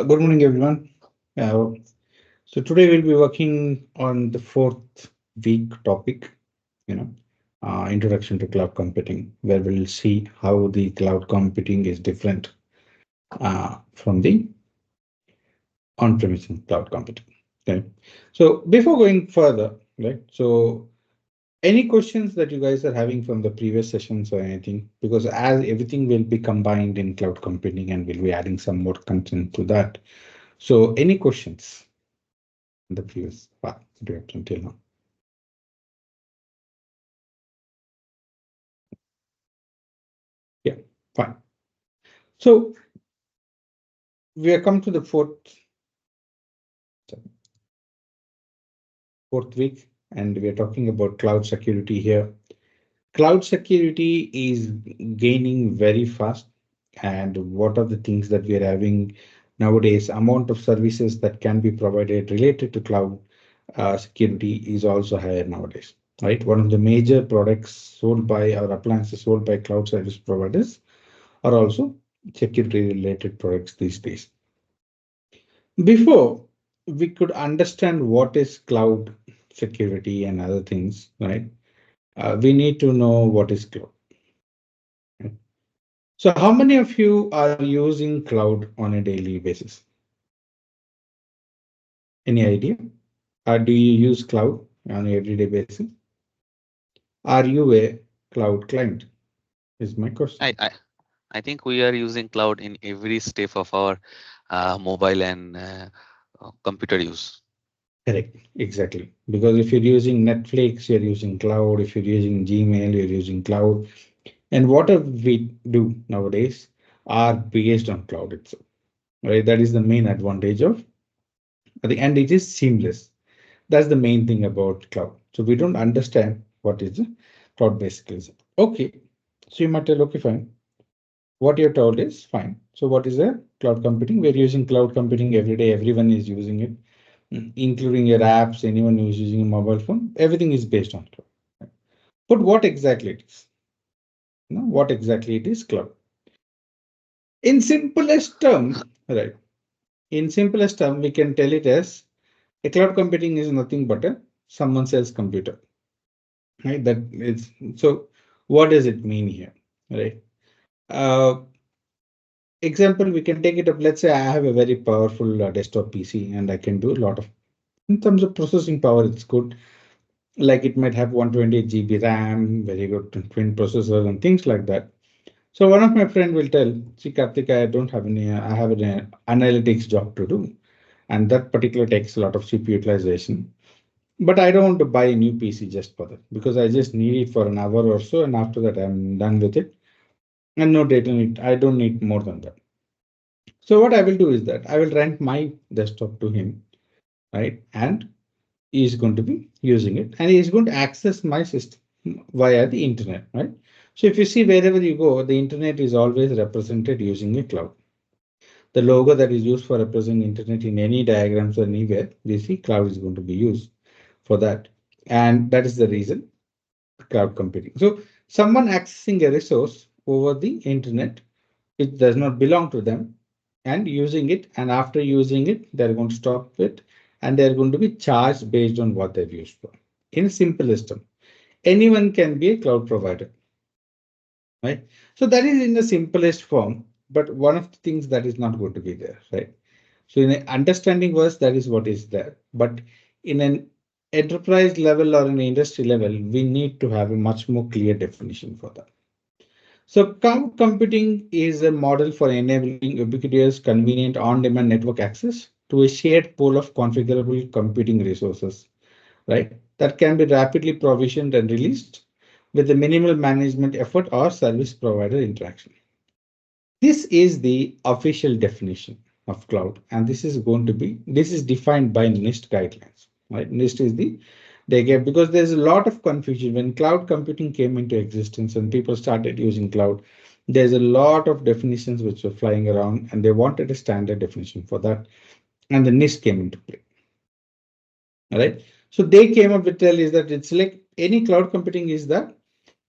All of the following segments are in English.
Good morning, everyone. So today we'll be working on the fourth week topic, introduction to cloud computing, where we'll see how the cloud computing is different from the on-premises cloud computing. Okay. So before going further, right? So any questions that you guys are having from the previous sessions or anything? Because as everything will be combined in cloud computing and we'll be adding some more content to that. So any questions? The previous part that we have done till now. Yeah, fine. So we have come to the fourth week, and we are talking about cloud security here. Cloud security is gaining very fast, and what are the things that we are having nowadays? Amount of services that can be provided related to cloud security is also higher nowadays, right? One of the major products sold by or appliances sold by cloud service providers are also security related products these days. Before we could understand what is cloud security and other things, right? We need to know what is cloud. Right? So how many of you are using cloud on a daily basis? Any idea? Do you use cloud on an everyday basis? Are you a cloud client? Is my question. I think we are using cloud in every step of our mobile and computer use. Correct, exactly. Because if you're using Netflix, you're using cloud. If you're using Gmail, you're using cloud. And whatever we do nowadays are based on cloud itself, right? That is the main advantage of, and it is seamless. That's the main thing about cloud. So we don't understand what is the cloud basically is. Okay, so you might tell, okay, fine. What you're told is fine. So what is a cloud computing? We're using cloud computing every day. Everyone is using it, including your apps, anyone who's using a mobile phone. Everything is based on cloud. But what exactly it is? What exactly it is cloud? In simplest term, right? In simplest term, we can tell it as a cloud computing is nothing but a someone else's computer, right? That is so. What does it mean here, right? Uh, Example, we can take it up. Let's say I have a very powerful desktop PC and I can do a lot of, in terms of processing power, it's good. Like it might have 128 GB RAM, very good twin processor and things like that. So one of my friend will tell, see, Karthik, I don't have any, I have an analytics job to do. And that particular takes a lot of CPU utilization. But I don't want to buy a new PC just for that because I just need it for an hour or so. And after that, I'm done with it. And no data need, I don't need more than that. So what I will do is that I will rent my desktop to him, right? And he is going to be using it and he is going to access my system via the internet, right? So if you see wherever you go, the internet is always represented using a cloud. The logo that is used for representing internet in any diagrams or anywhere, we see cloud is going to be used for that. And that is the reason cloud computing. So someone accessing a resource over the internet, it does not belong to them and using it. And after using it, they're going to stop it and they're going to be charged based on what they've used for. In a simple system, anyone can be a cloud provider, right? So that is in the simplest form, but one of the things that is not going to be there, right? So in an understanding verse, that is what is there. But in an enterprise level or an industry level, we need to have a much more clear definition for that. So cloud computing is a model for enabling ubiquitous, convenient, on-demand network access to a shared pool of configurable computing resources, right? That can be rapidly provisioned and released with the minimal management effort or service provider interaction. This is the official definition of cloud, and this is defined by NIST guidelines, right? NIST is the they gave because there's a lot of confusion when cloud computing came into existence and people started using cloud. There's a lot of definitions which were flying around, and they wanted a standard definition for that, and the NIST came into play. All right, so they came up with tell is that it's like any cloud computing is that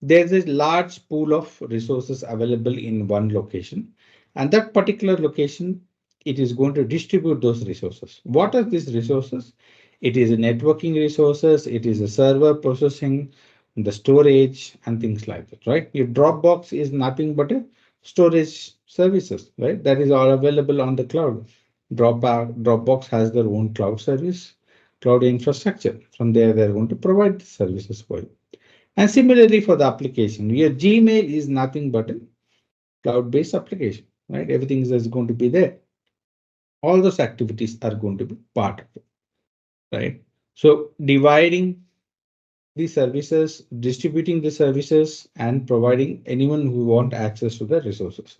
there's a large pool of resources available in one location, and that particular location it is going to distribute those resources. What are these resources? It is a networking resources, it is a server processing, the storage and things like that, right? Your Dropbox is nothing but a storage services, right? That is all available on the cloud. Dropbox has their own cloud service, cloud infrastructure. From there, they're going to provide the services for you. And similarly for the application, your Gmail is nothing but a cloud-based application, right? Everything is just going to be there. All those activities are going to be part of it, right? So dividing the services, distributing the services, and providing anyone who want access to the resources.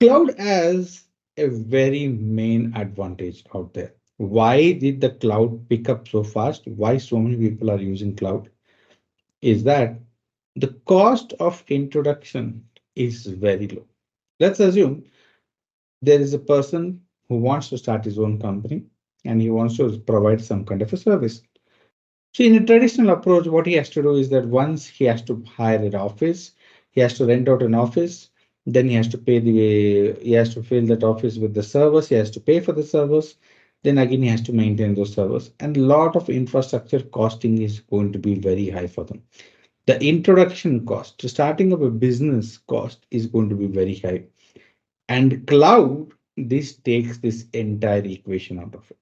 Cloud has a very main advantage out there. Why did the cloud pick up so fast? Why so many people are using cloud? Is that the cost of introduction is very low. Let's assume there is a person who wants to start his own company and he wants to provide some kind of a service. So in a traditional approach, what he has to do is that once he has to hire an office, he has to rent out an office, then he has to fill that office with the servers, he has to pay for the servers, then again he has to maintain those servers. And a lot of infrastructure costing is going to be very high for them. The introduction cost, to starting up a business cost is going to be very high. And cloud, this takes this entire equation out of it,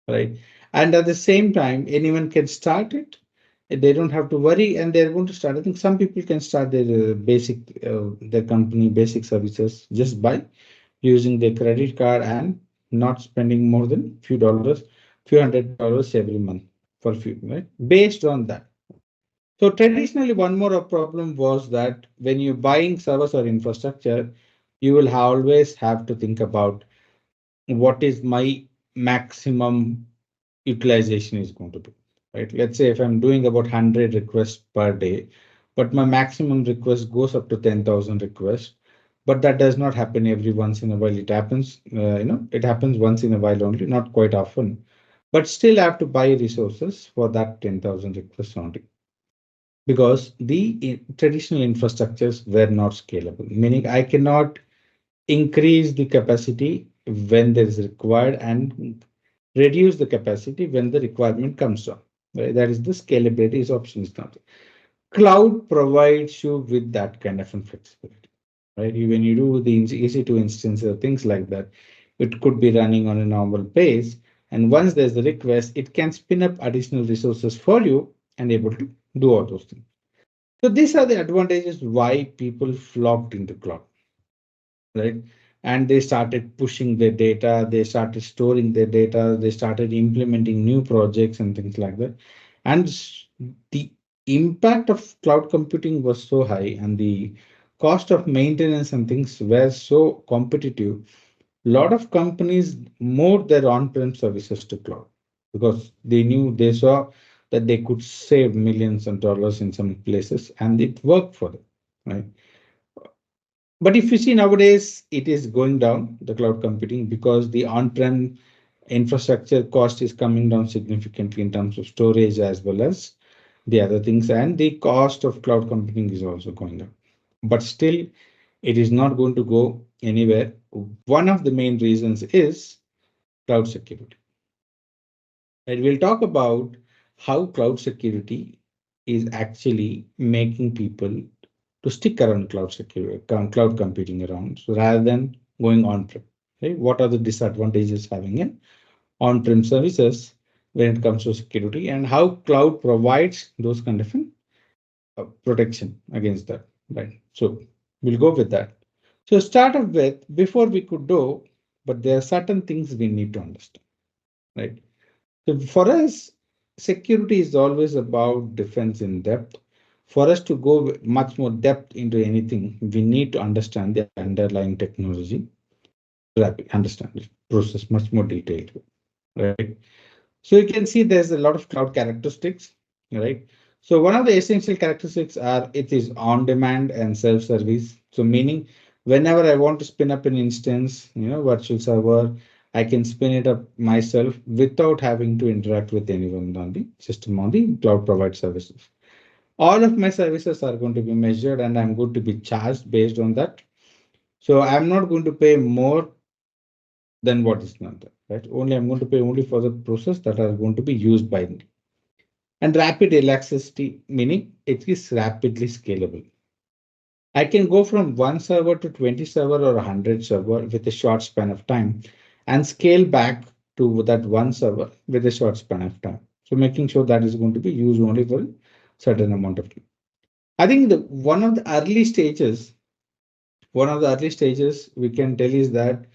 right? And at the same time, anyone can start it. They don't have to worry, and they're going to start. I think some people can start their company basic services just by using their credit card and not spending more than few $100 every month for few, right? Based on that. So traditionally, one more problem was that when you're buying servers or infrastructure, you will always have to think about what is my maximum utilization is going to be, right? Let's say if I'm doing about 100 requests per day, but my maximum request goes up to 10,000 requests, but that does not happen every once in a while. It happens, it happens once in a while only, not quite often, but still I have to buy resources for that 10,000 requests only because the traditional infrastructures were not scalable, meaning I cannot increase the capacity when there is required and reduce the capacity when the requirement comes down. Right? That is the scalability is option is not. Cloud provides you with that kind of flexibility. Right? When you do the easy to instance or things like that, it could be running on a normal pace. And once there's the request, it can spin up additional resources for you and able to do all those things. So these are the advantages why people flocked into cloud, right? And they started pushing their data, they started storing their data, they started implementing new projects and things like that. And the impact of cloud computing was so high, and the cost of maintenance and things were so competitive. A lot of companies moved their on-prem services to cloud because they saw that they could save millions of dollars in some places, and it worked for them, right? But if you see nowadays, it is going down, the cloud computing, because the on-prem infrastructure cost is coming down significantly in terms of storage as well as the other things. And the cost of cloud computing is also going down. But still, it is not going to go anywhere. One of the main reasons is cloud security. And we'll talk about how cloud security is actually making people to stick around cloud security, cloud computing around, so rather than going on-prem. Right? What are the disadvantages having an on-prem services when it comes to security, and how cloud provides those kind of protection against that, right? So we'll go with that. So start off with, before we could do, but there are certain things we need to understand, right? So for us, security is always about defense in depth. For us to go much more depth into anything, we need to understand the underlying technology, understand the process much more detailed, right? So you can see there's a lot of cloud characteristics, right? So one of the essential characteristics are it is on demand and self-service. So meaning whenever I want to spin up an instance, virtual server, I can spin it up myself without having to interact with anyone on the system on the cloud provide services. All of my services are going to be measured and I'm going to be charged based on that. So I'm not going to pay more than what is not there, right? Only I'm going to pay only for the process that are going to be used by me. And rapid elasticity, meaning it is rapidly scalable. I can go from one server to 20 server or 100 server with a short span of time and scale back to that one server with a short span of time. So making sure that is going to be used only for a certain amount of time. I think the one of the early stages we can tell is that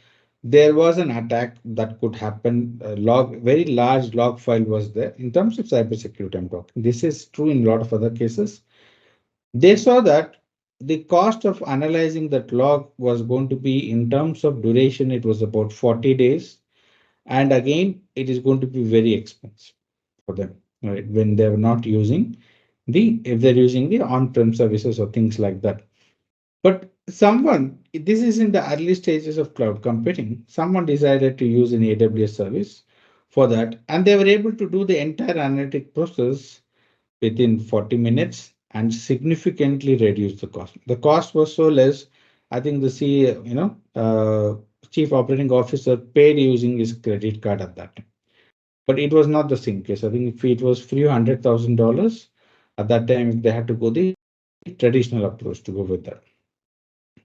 there was an attack that could happen. Very large log file was there in terms of cybersecurity. I'm talking. This is true in a lot of other cases. They saw that the cost of analyzing that log was going to be in terms of duration, it was about 40 days. And again, it is going to be very expensive for them, right? When they're not using if they're using the on-prem services or things like that. But this is in the early stages of cloud computing. Someone decided to use an AWS service for that, and they were able to do the entire analytic process within 40 minutes and significantly reduce the cost. The cost was so less. I think the chief operating officer paid using his credit card at that time. But it was not the same case. I think if it was few $100,000 at that time, they had to go the traditional approach to go with that.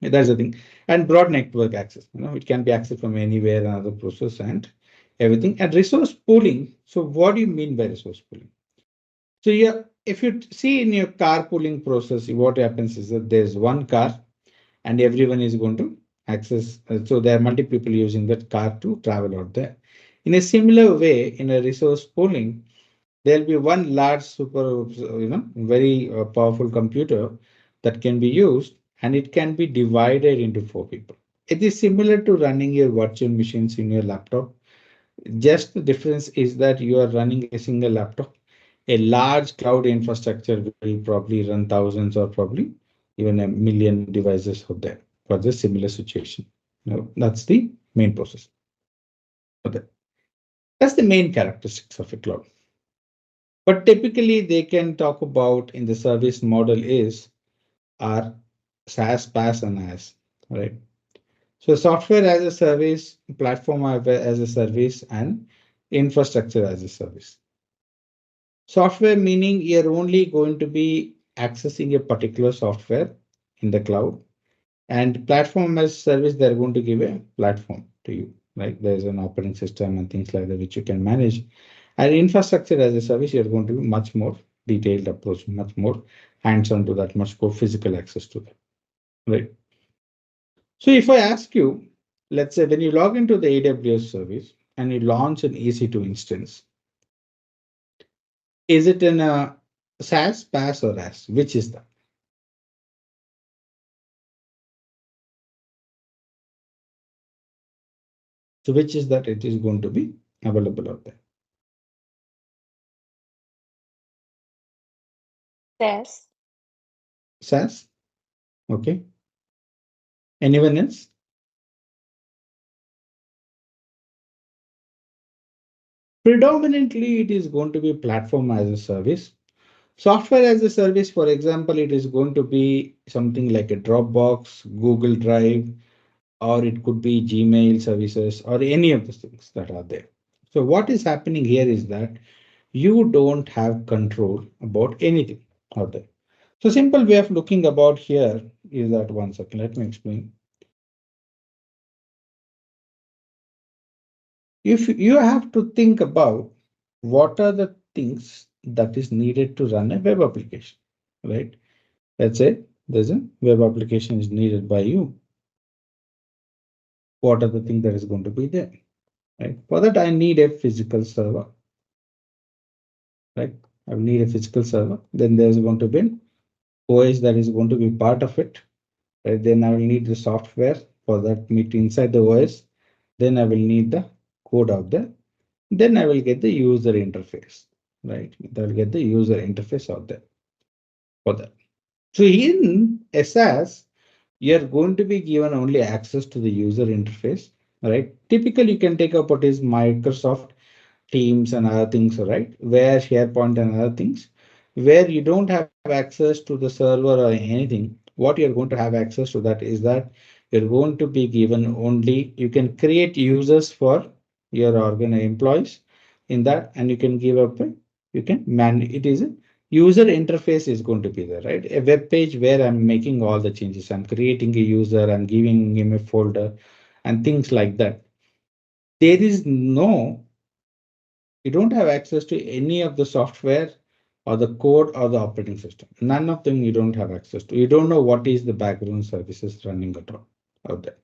That's the thing. And broad network access. It can be accessed from anywhere, another process and everything. And resource pooling. So what do you mean by resource pooling? So yeah, if you see in your carpooling process, what happens is that there's one car and everyone is going to access. So there are multiple people using that car to travel out there. In a similar way, in a resource pooling, there'll be one large very powerful computer that can be used, and it can be divided into four people. It is similar to running your virtual machines in your laptop. Just the difference is that you are running a single laptop. A large cloud infrastructure will probably run thousands or probably even a million devices out there for the similar situation. That's the main process. Okay. That's the main characteristics of a cloud. But typically they can talk about in the service model is are SaaS, PaaS, and IaaS, right? So software as a service, platform as a service, and infrastructure as a service. Software meaning you're only going to be accessing a particular software in the cloud, and platform as service, they're going to give a platform to you, right? There's an operating system and things like that which you can manage. And infrastructure as a service, you're going to be much more detailed approach, much more hands-on to that, much more physical access to that, right? So if I ask you, let's say when you log into the AWS service and you launch an EC2 instance, is it in a SaaS, PaaS, or IaaS? Which is that? So which is that it is going to be available out there? Yes. SaaS, okay. Anyone else? Predominantly, it is going to be platform as a service. Software as a service, for example, it is going to be something like a Dropbox, Google Drive, or it could be Gmail services or any of the things that are there. So what is happening here is that you don't have control about anything out there. So simple way of looking about here is that one second, let me explain. If you have to think about what are the things that is needed to run a web application, right? Let's say there's a web application is needed by you. What are the things that is going to be there, right? For that, I need a physical server, right? I will need a physical server. Then there's going to be an OS that is going to be part of it, right? Then I will need the software for that meet inside the OS. Then I will need the code out there. Then I will get the user interface, right? I'll get the user interface out there for that. So in SAS, you're going to be given only access to the user interface, right? Typically, you can take up what is Microsoft Teams and other things, right? Where SharePoint and other things, where you don't have access to the server or anything. What you're going to have access to that is that You're going to be given only, you can create users for your employees in that, and you can give up, you can man, it is a user interface is going to be there, right? A web page where I'm making all the changes. I'm creating a user, I'm giving him a folder and things like that. There is no, you don't have access to any of the software or the code or the operating system. None of them you don't have access to. You don't know what is the background services running at all out there.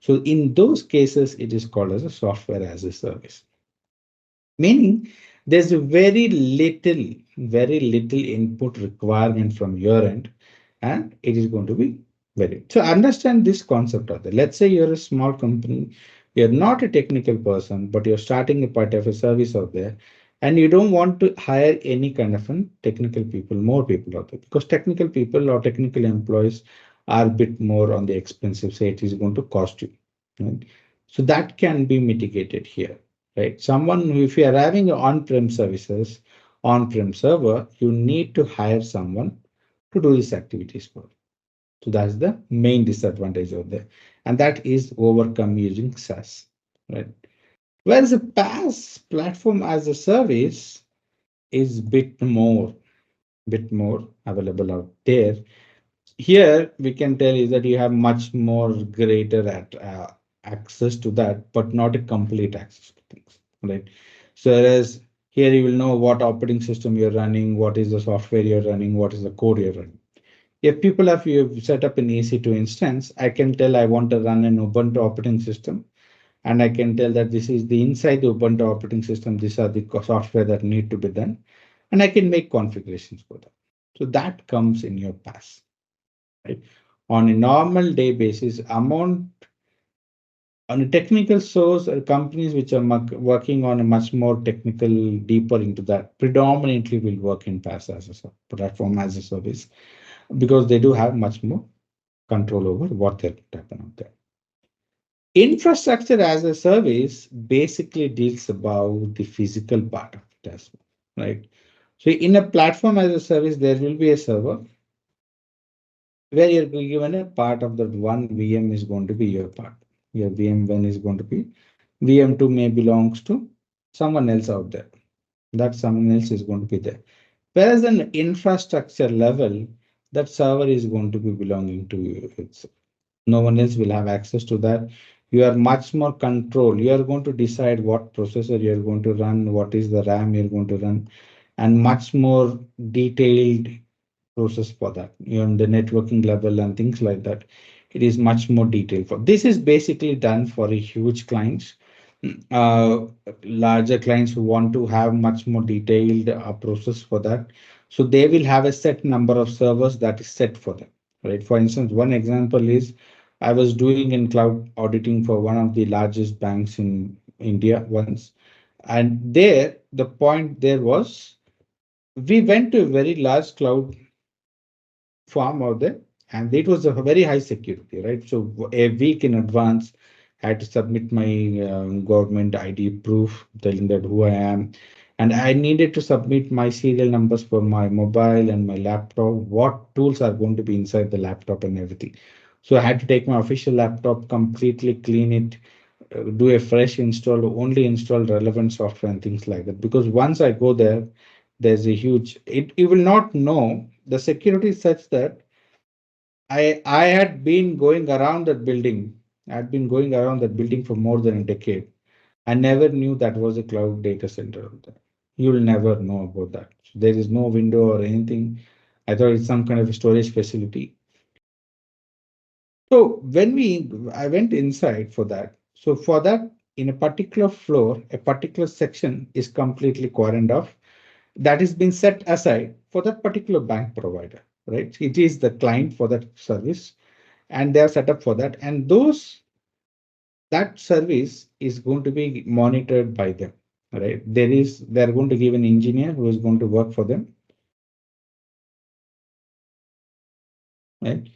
So in those cases, it is called as a software as a service, meaning there's a very little input requirement from your end, and it is going to be very. So understand this concept of that. Let's say you're a small company, you're not a technical person, but you're starting a part of a service out there, and you don't want to hire any kind of technical people, more people out there, because technical people or technical employees are a bit more on the expensive side. It is going to cost you. Right? So that can be mitigated here, right? Someone who, if you are having on-prem services, on-prem server, you need to hire someone to do these activities for. So that's the main disadvantage of there, and that is overcome using SaaS, right? Whereas a PaaS, platform as a service, is bit more available out there. Here we can tell is that you have much more greater access to that, but not a complete access to things, right? So whereas here you will know what operating system you're running, what is the software you're running, what is the code you're running. If people have you set up an EC2 instance, I can tell I want to run an Ubuntu operating system, and I can tell that this is the inside the Ubuntu operating system. These are the software that need to be done, and I can make configurations for that. So that comes in your pass. Right? On a normal day basis, amount on a technical source, companies which are working on a much more technical, deeper into that, predominantly will work in PaaS as a platform as a service, because they do have much more control over what they're happening out there. Infrastructure as a service basically deals about the physical part of it as well, right? So in a platform as a service, there will be a server where you're given a part of that one VM is going to be your part. Your VM1 is going to be, VM2 may belongs to someone else out there. That someone else is going to be there. Whereas an infrastructure level, that server is going to be belonging to you. No one else will have access to that. You are much more control. You are going to decide what processor you're going to run, what is the RAM you're going to run, and much more detailed process for that. You know, the networking level and things like that. It is much more detailed for. This is basically done for a huge clients, uh, larger clients who want to have much more detailed process for that. So they will have a set number of servers that is set for them, right? For instance, one example is I was doing in cloud auditing for one of the largest banks in India once, and there the point there was we went to a very large cloud farm out there, and it was a very high security, right? So a week in advance, I had to submit my government ID proof telling that who I am, and I needed to submit my serial numbers for my mobile and my laptop, what tools are going to be inside the laptop and everything. So I had to take my official laptop, completely clean it, do a fresh install, only install relevant software and things like that. Because once I go there, there's a huge, you will not know the security is such that I had been going around that building. I'd been going around that building for more than a decade. I never knew that was a cloud data center out there. You'll never know about that. So there is no window or anything. I thought it's some kind of a storage facility. So I went inside for that. So for that, in a particular floor, a particular section is completely quarantined off. That has been set aside for that particular bank provider, right? It is the client for that service, and they are set up for that. And that service is going to be monitored by them, right? They're going to give an engineer who is going to work for them, right?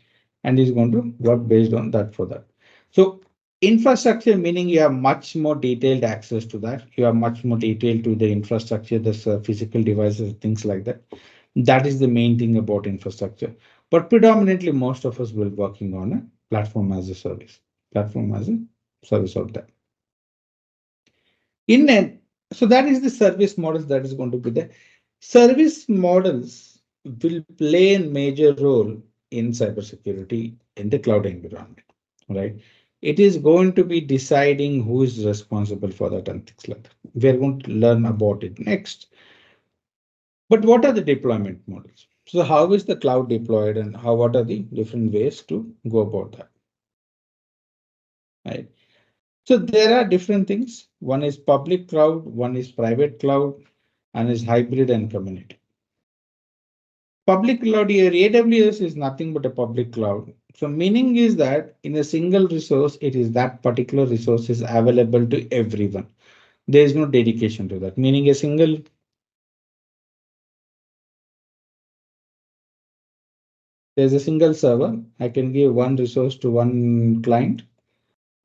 And is going to work based on that for that. So infrastructure, meaning you have much more detailed access to that. You have much more detail to the infrastructure, the physical devices, things like that. That is the main thing about infrastructure. But predominantly, most of us will working on a platform as a service, platform as a service out there. In an, so that is the service models that is going to be there. Service models will play a major role in cybersecurity in the cloud environment, right? It is going to be deciding who is responsible for that and things like that. We are going to learn about it next. But what are the deployment models? So how is the cloud deployed and how what are the different ways to go about that? Right. So there are different things. One is public cloud, one is private cloud, and is hybrid and community. Public cloud here, AWS is nothing but a public cloud. So meaning is that in a single resource, it is that particular resource is available to everyone. There is no dedication to that. Meaning there's a single server. I can give one resource to one client,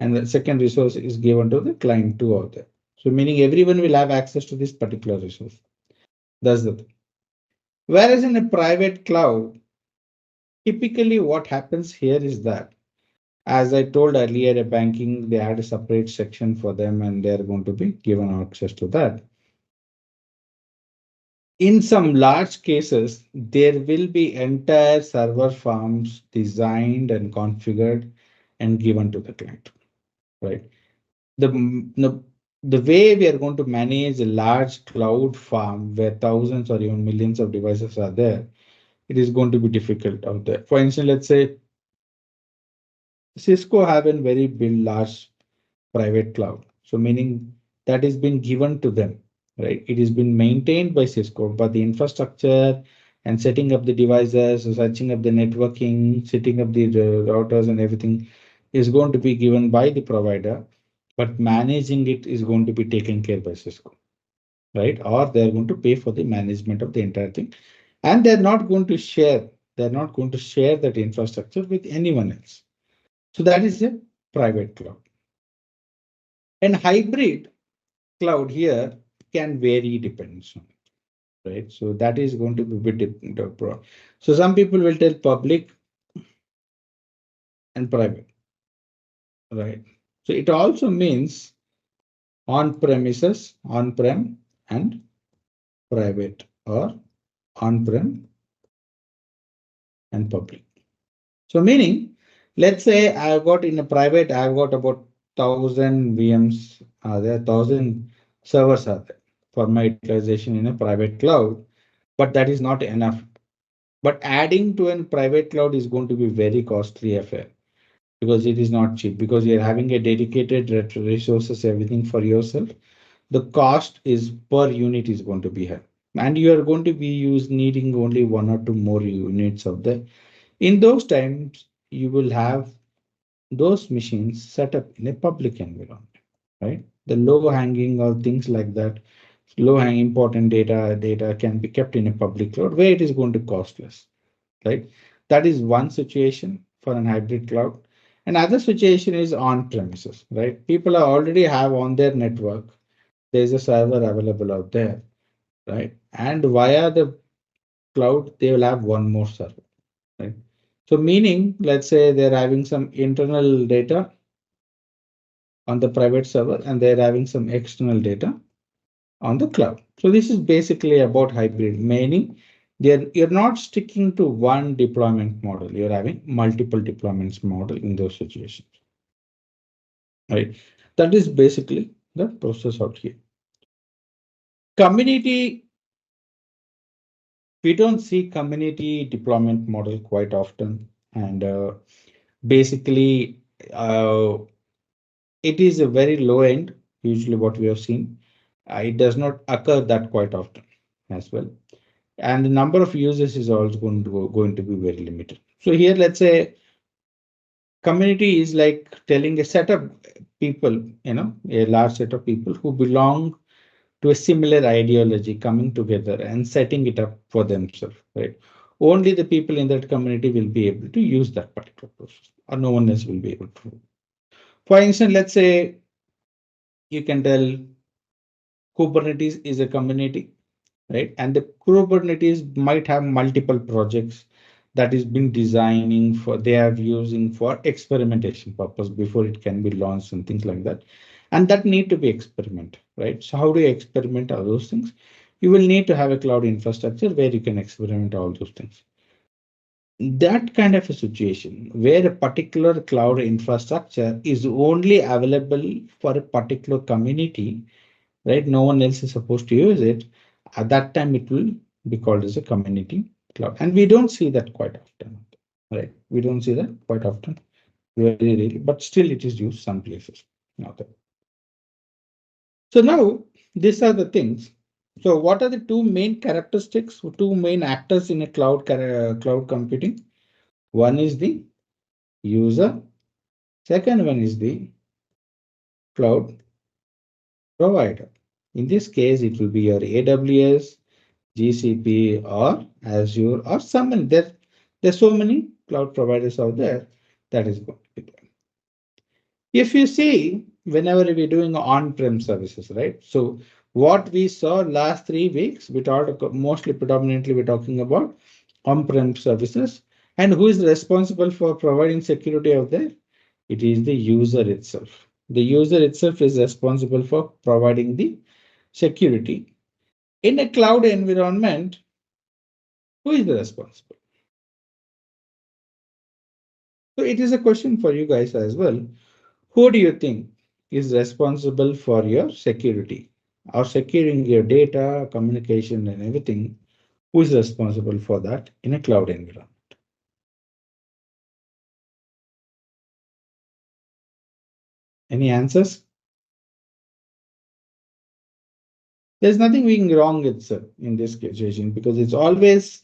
and the second resource is given to the client two out there. So meaning everyone will have access to this particular resource. That's the thing. Whereas in a private cloud, typically what happens here is that, as I told earlier, a banking, they had a separate section for them and they're going to be given access to that. In some large cases, there will be entire server farms designed and configured and given to the client, right? The, the, the way we are going to manage a large cloud farm where thousands or even millions of devices are there, it is going to be difficult out there. For instance, let's say Cisco have a very big, large private cloud. So meaning that is been given to them, right? It is been maintained by Cisco, but the infrastructure and setting up the devices, setting up the networking, setting up the routers and everything is going to be given by the provider, but managing it is going to be taken care by Cisco, right? Or they're going to pay for the management of the entire thing. And they're not going to share that infrastructure with anyone else. So that is a private cloud. And hybrid cloud here can vary depends on it, right? So that is going to be a bit different. So some people will tell public and private, right? So it also means on premises, on-prem and private, or on-prem and public. So meaning, let's say I've got in a private, I've got about 1,000 VMs, there are 1,000 servers are there for my utilization in a private cloud, but that is not enough. But adding to a private cloud is going to be very costly affair because it is not cheap because you're having a dedicated resources, everything for yourself. The cost is per unit is going to be high. And you are going to be needing only one or two more units of the. In those times, you will have those machines set up in a public environment, right? The low hanging or things like that, low hanging important data can be kept in a public cloud where it is going to cost less, right? That is one situation for an hybrid cloud. Another situation is on premises, right? People are already have on their network, there's a server available out there, right? And via the cloud, they will have one more server, right? So meaning, let's say they're having some internal data on the private server and they're having some external data on the cloud. So this is basically about hybrid, meaning you're not sticking to one deployment model. You're having multiple deployments model in those situations, right? That is basically the process out here. Community, we don't see community deployment model quite often. And basically, it is a very low end, usually what we have seen. It does not occur that quite often as well. And the number of users is also going to be very limited. So here, let's say community is like telling a set of people, a large set of people who belong to a similar ideology coming together and setting it up for themselves, right? Only the people in that community will be able to use that particular process, or no one else will be able to. For instance, let's say you can tell Kubernetes is a community, right? And the Kubernetes might have multiple projects. that is been designing for, they are using for experimentation purpose before it can be launched and things like that. And that need to be experiment, right? So how do you experiment all those things? You will need to have a cloud infrastructure where you can experiment all those things. That kind of a situation where a particular cloud infrastructure is only available for a particular community, right? No one else is supposed to use it. At that time, it will be called as a community cloud. And we don't see that quite often, right? We don't see that quite often, very rarely, but still it is used some places. Not that. So now these are the things. So what are the two main characteristics, two main actors in a cloud computing? One is the user. Second one is the cloud provider. In this case, it will be your AWS, GCP, or Azure, or some. There's so many cloud providers out there that is going to be there. If you see, whenever we're doing on-prem services, right? So what we saw last 3 weeks, we talked mostly predominantly we're talking about on-prem services. And who is responsible for providing security out there? It is the user itself. The user itself is responsible for providing the security. In a cloud environment, who is the responsible? So it is a question for you guys as well. Who do you think is responsible for your security or securing your data, communication, and everything? Who is responsible for that in a cloud environment? Any answers? There's nothing being wrong with in this situation because it's always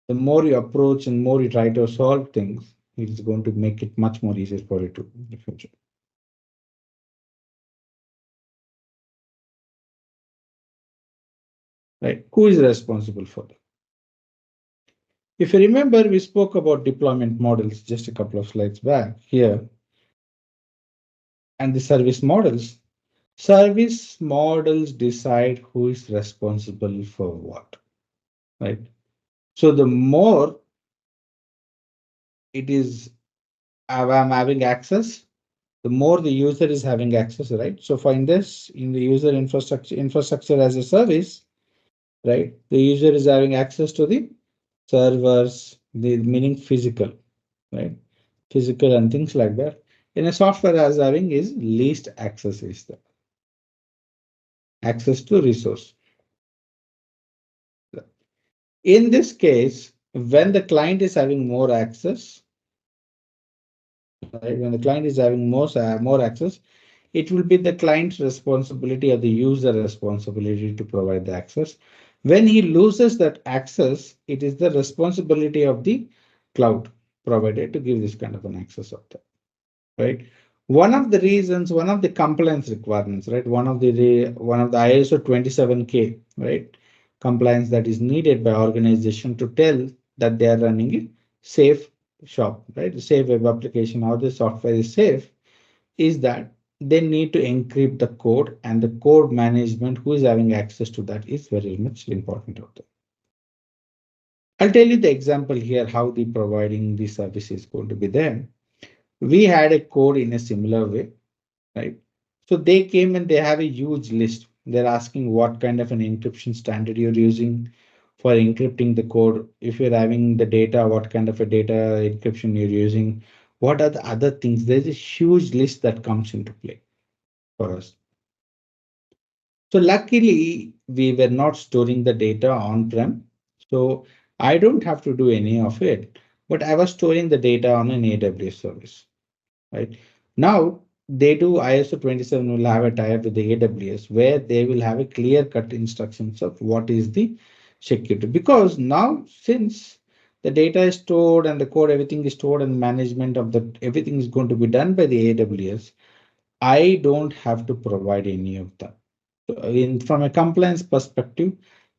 the more you approach and more you try to solve things, it's going to make it much more easier for you to in the future. Right? Who is responsible for that? If you remember, we spoke about deployment models just a couple of slides back here, and the service models. Service models decide who is responsible for what, right? So the more it is I'm having access, the more the user is having access, right? So for in this, in the user infrastructure as a service, right? The user is having access to the servers, the meaning physical, right? Physical and things like that. In a software as having is least access is the access to resource. In this case, when the client is having more access, right, when the client is having more access, it will be the client's responsibility or the user responsibility to provide the access. When he loses that access, it is the responsibility of the cloud provider to give this kind of an access of that, right? One of the reasons, one of the compliance requirements, right? One of the ISO 27K, right? Compliance that is needed by organization to tell that they are running a safe shop, right? A safe web application, how the software is safe, is that they need to encrypt the code, and the code management, who is having access to that, is very much important out there. I'll tell you the example here, how the providing the service is going to be there. We had a code in a similar way, right? So they came and they have a huge list. They're asking what kind of an encryption standard you're using for encrypting the code. If you're having the data, what kind of a data encryption you're using. What are the other things? There's a huge list that comes into play for us. So luckily, we were not storing the data on-prem. So I don't have to do any of it, but I was storing the data on an AWS service, right? Now they do ISO 27 will have a tie-up with the AWS where they will have a clear-cut instructions of what is the security. Because now since the data is stored and the code, everything is stored and management of the everything is going to be done by the AWS, I don't have to provide any of that. From a compliance perspective,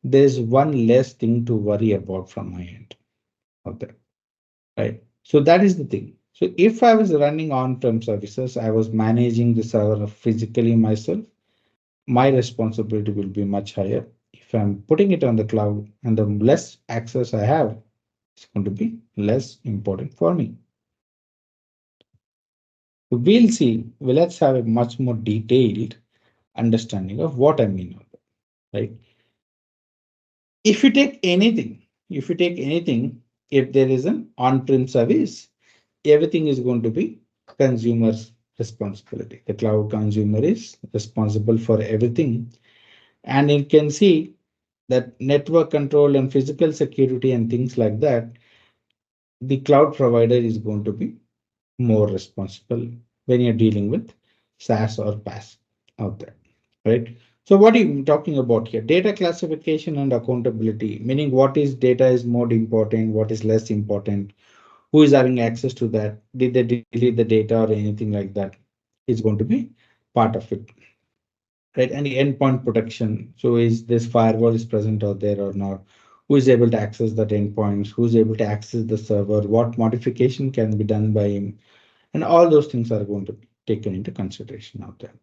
there's one less thing to worry about from my end of that, right? So that is the thing. So if I was running on-prem services, I was managing the server physically myself, my responsibility will be much higher. If I'm putting it on the cloud and the less access I have, It's going to be less important for me. We'll see. Well, let's have a much more detailed understanding of what I mean, right? If you take anything, if you take anything, if there is an on-prem service, everything is going to be consumer's responsibility. The cloud consumer is responsible for everything. And you can see that network control and physical security and things like that, the cloud provider is going to be more responsible when you're dealing with SaaS or PaaS out there, right? So what are you talking about here? Data classification and accountability, meaning what is data is more important, what is less important, who is having access to that, did they delete the data or anything like that, is going to be part of it, right? And the endpoint protection. So is this firewall is present out there or not? Who is able to access that endpoints? Who's able to access the server? What modification can be done by him? And all those things are going to be taken into consideration out there.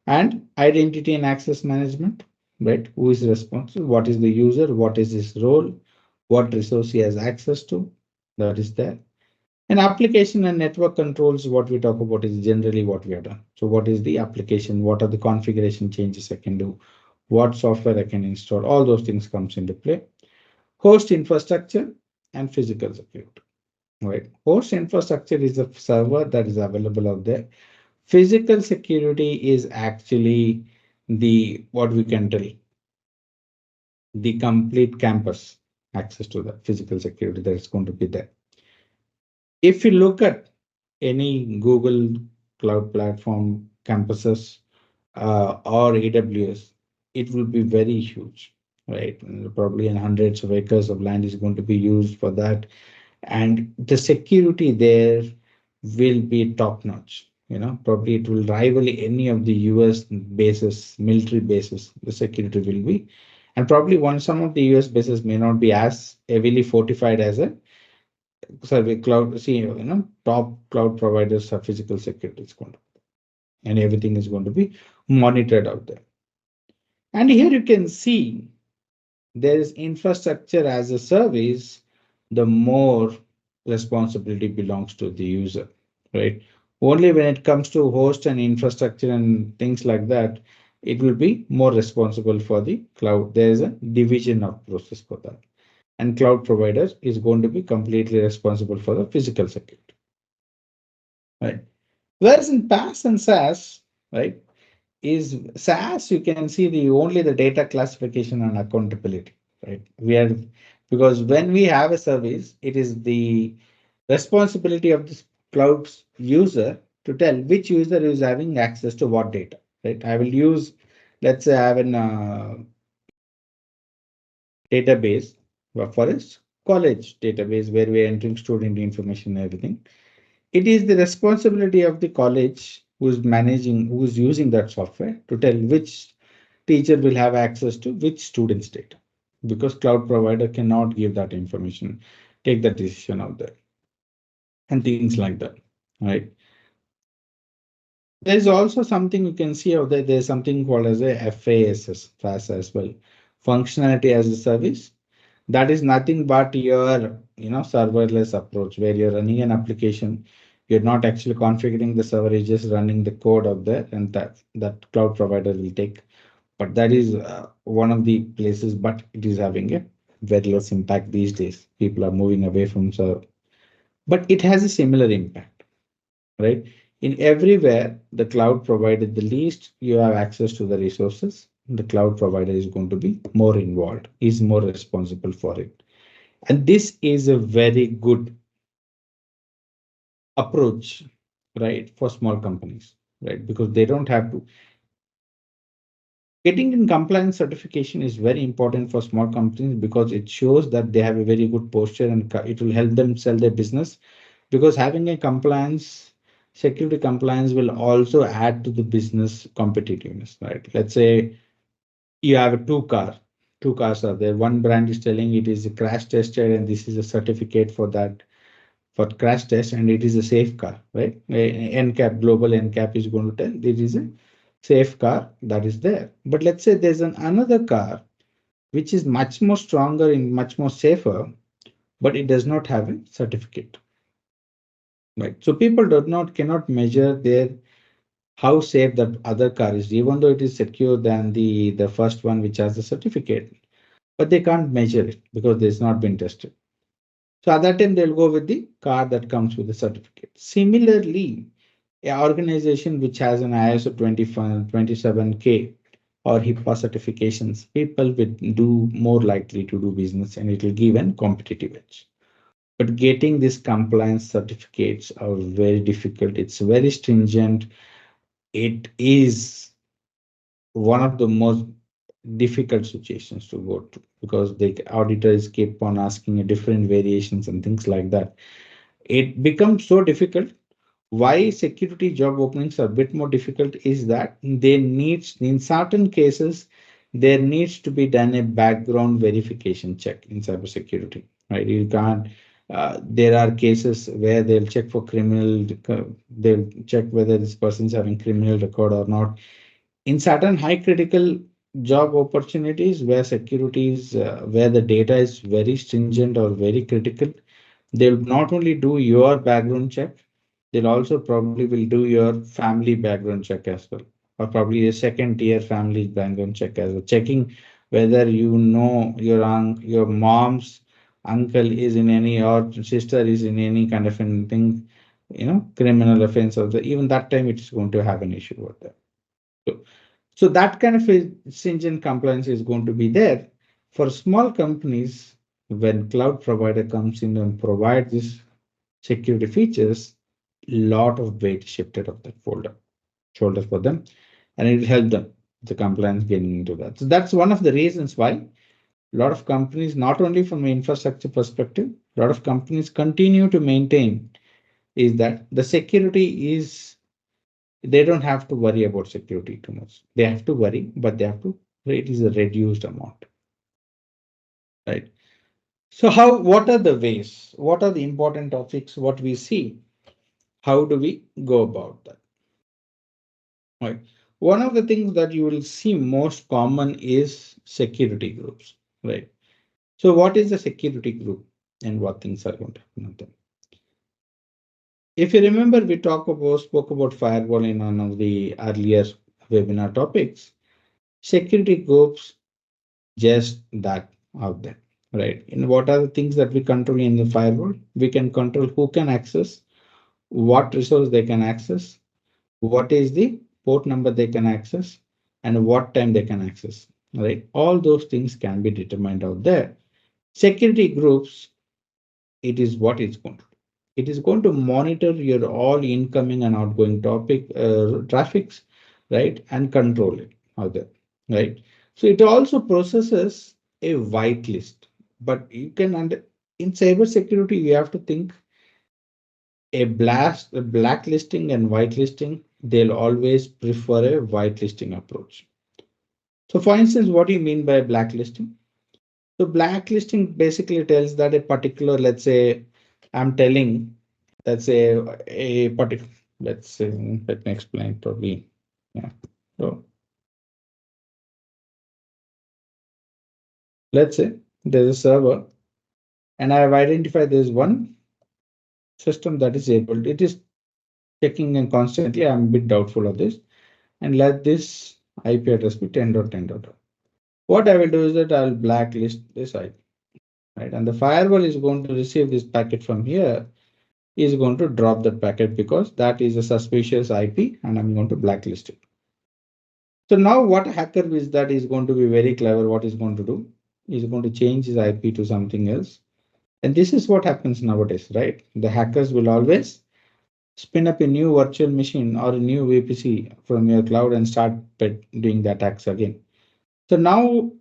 And identity and access management, right? Who is responsible? What is the user? What is his role? What resource he has access to? That is there. And application and network controls, what we talk about is generally what we have done. So what is the application? What are the configuration changes I can do? What software I can install? All those things comes into play. Host infrastructure and physical security, right? Host infrastructure is a server that is available out there. Physical security is actually the, what we can tell, the complete campus access to the physical security that is going to be there. If you look at any Google cloud platform campuses or AWS, it will be very huge, right? And probably in hundreds of acres of land is going to be used for that. And the security there will be top notch. Probably it will rival any of the US bases, military bases. The security will be, and probably some of the US bases may not be as heavily fortified as a survey cloud. See, top cloud providers have physical security is going to, and everything is going to be monitored out there. And here you can see there is infrastructure as a service, the more responsibility belongs to the user, right? Only when it comes to host and infrastructure and things like that, it will be more responsible for the cloud. There is a division of process for that. And cloud provider is going to be completely responsible for the physical security, right? Whereas in PaaS and SaaS, right, is SaaS, you can see the only the data classification and accountability, right? Because when we have a service, it is the responsibility of the cloud user to tell which user is having access to what data, right? I will use, let's say I have an database for a college database where we're entering student information and everything. It is the responsibility of the college who's managing, who's using that software to tell which teacher will have access to which student's data, because cloud provider cannot give that information, take that decision out there, and things like that, right? There is also something you can see out there. There's something called as a FASS, FAS as well, functionality as a service. That is nothing but your, serverless approach where you're running an application. You're not actually configuring the server, you're just running the code out there, and that cloud provider will take. But that is one of the places, but it is having a very less impact these days. People are moving away from server, but it has a similar impact, right? In everywhere, the cloud provider, the least you have access to the resources, the cloud provider is going to be more involved, is more responsible for it. And this is a very good approach, right, for small companies, right? Because they don't have to. Getting in compliance certification is very important for small companies because it shows that they have a very good posture and it will help them sell their business. Because having a compliance, security compliance will also add to the business competitiveness, right? Let's say you have a two cars are there. One brand is telling it is crash tested and this is a certificate for that, for crash test, and it is a safe car, right? NCAP, global NCAP is going to tell this is a safe car that is there. But let's say there's another car which is much more stronger and much more safer, but it does not have a certificate. Right. So people do not cannot measure their how safe that other car is, even though it is secure than the first one which has the certificate, but they can't measure it because it's not been tested. So at that time they'll go with the car that comes with the certificate. Similarly, an organization which has an ISO 27K or HIPAA certifications, people will do more likely to do business and it will give an competitive edge. But getting these compliance certificates are very difficult. It's very stringent. It is one of the most difficult situations to go to because the auditors keep on asking different variations and things like that. It becomes so difficult. Why security job openings are a bit more difficult is that they needs in certain cases there needs to be done a background verification check in cybersecurity, right? You can't. There are cases where they'll check for criminal. They'll check whether this person's having criminal record or not. In certain high critical job opportunities where security is where the data is very stringent or very critical, they'll not only do your background check, they'll also probably will do your family background check as well, or probably a second tier family background check as well, checking whether you know your mom's uncle is in any or sister is in any kind of anything, criminal offense or even that time it's going to have an issue with that. So, so that kind of a stringent compliance is going to be there for small companies when cloud provider comes in and provide this security features, lot of weight shifted off that shoulder for them, and it will help them the compliance getting into that. So that's one of the reasons why a lot of companies, not only from an infrastructure perspective, a lot of companies continue to maintain is that the security is they don't have to worry about security too much. They have to worry, but they have to it is a reduced amount, right? So what are the ways? What are the important topics? What we see? How do we go about that? Right. One of the things that you will see most common is security groups, right? So what is a security group and what things are going to happen with them? If you remember, we spoke about firewall in one of the earlier webinar topics. Security groups just that out there, right? And what are the things that we control in the firewall? We can control who can access, what resource they can access, what is the port number they can access, and what time they can access, right? All those things can be determined out there. Security groups, it is what it's going to do. It is going to monitor your all incoming and outgoing traffics, right? And control it out there, right? So it also processes a whitelist, but you can under in cybersecurity, you have to think a blacklisting and whitelisting, they'll always prefer a whitelisting approach. So for instance, what do you mean by blacklisting? So blacklisting basically tells that a particular, let's say, I'm telling, let's say a particular, let's say, let me explain probably. Yeah. So let's say there's a server and I have identified there's one system that is able, it is checking and constantly, I'm a bit doubtful of this, and let this IP address be 10.10. What I will do is that I'll blacklist this IP, right? And the firewall is going to receive this packet from here, is going to drop that packet because that is a suspicious IP and I'm going to blacklist it. So now what hacker is that is going to be very clever. What is going to do is going to change his IP to something else. And this is what happens nowadays, right? The hackers will always spin up a new virtual machine or a new VPC from your cloud and start doing the attacks again. So now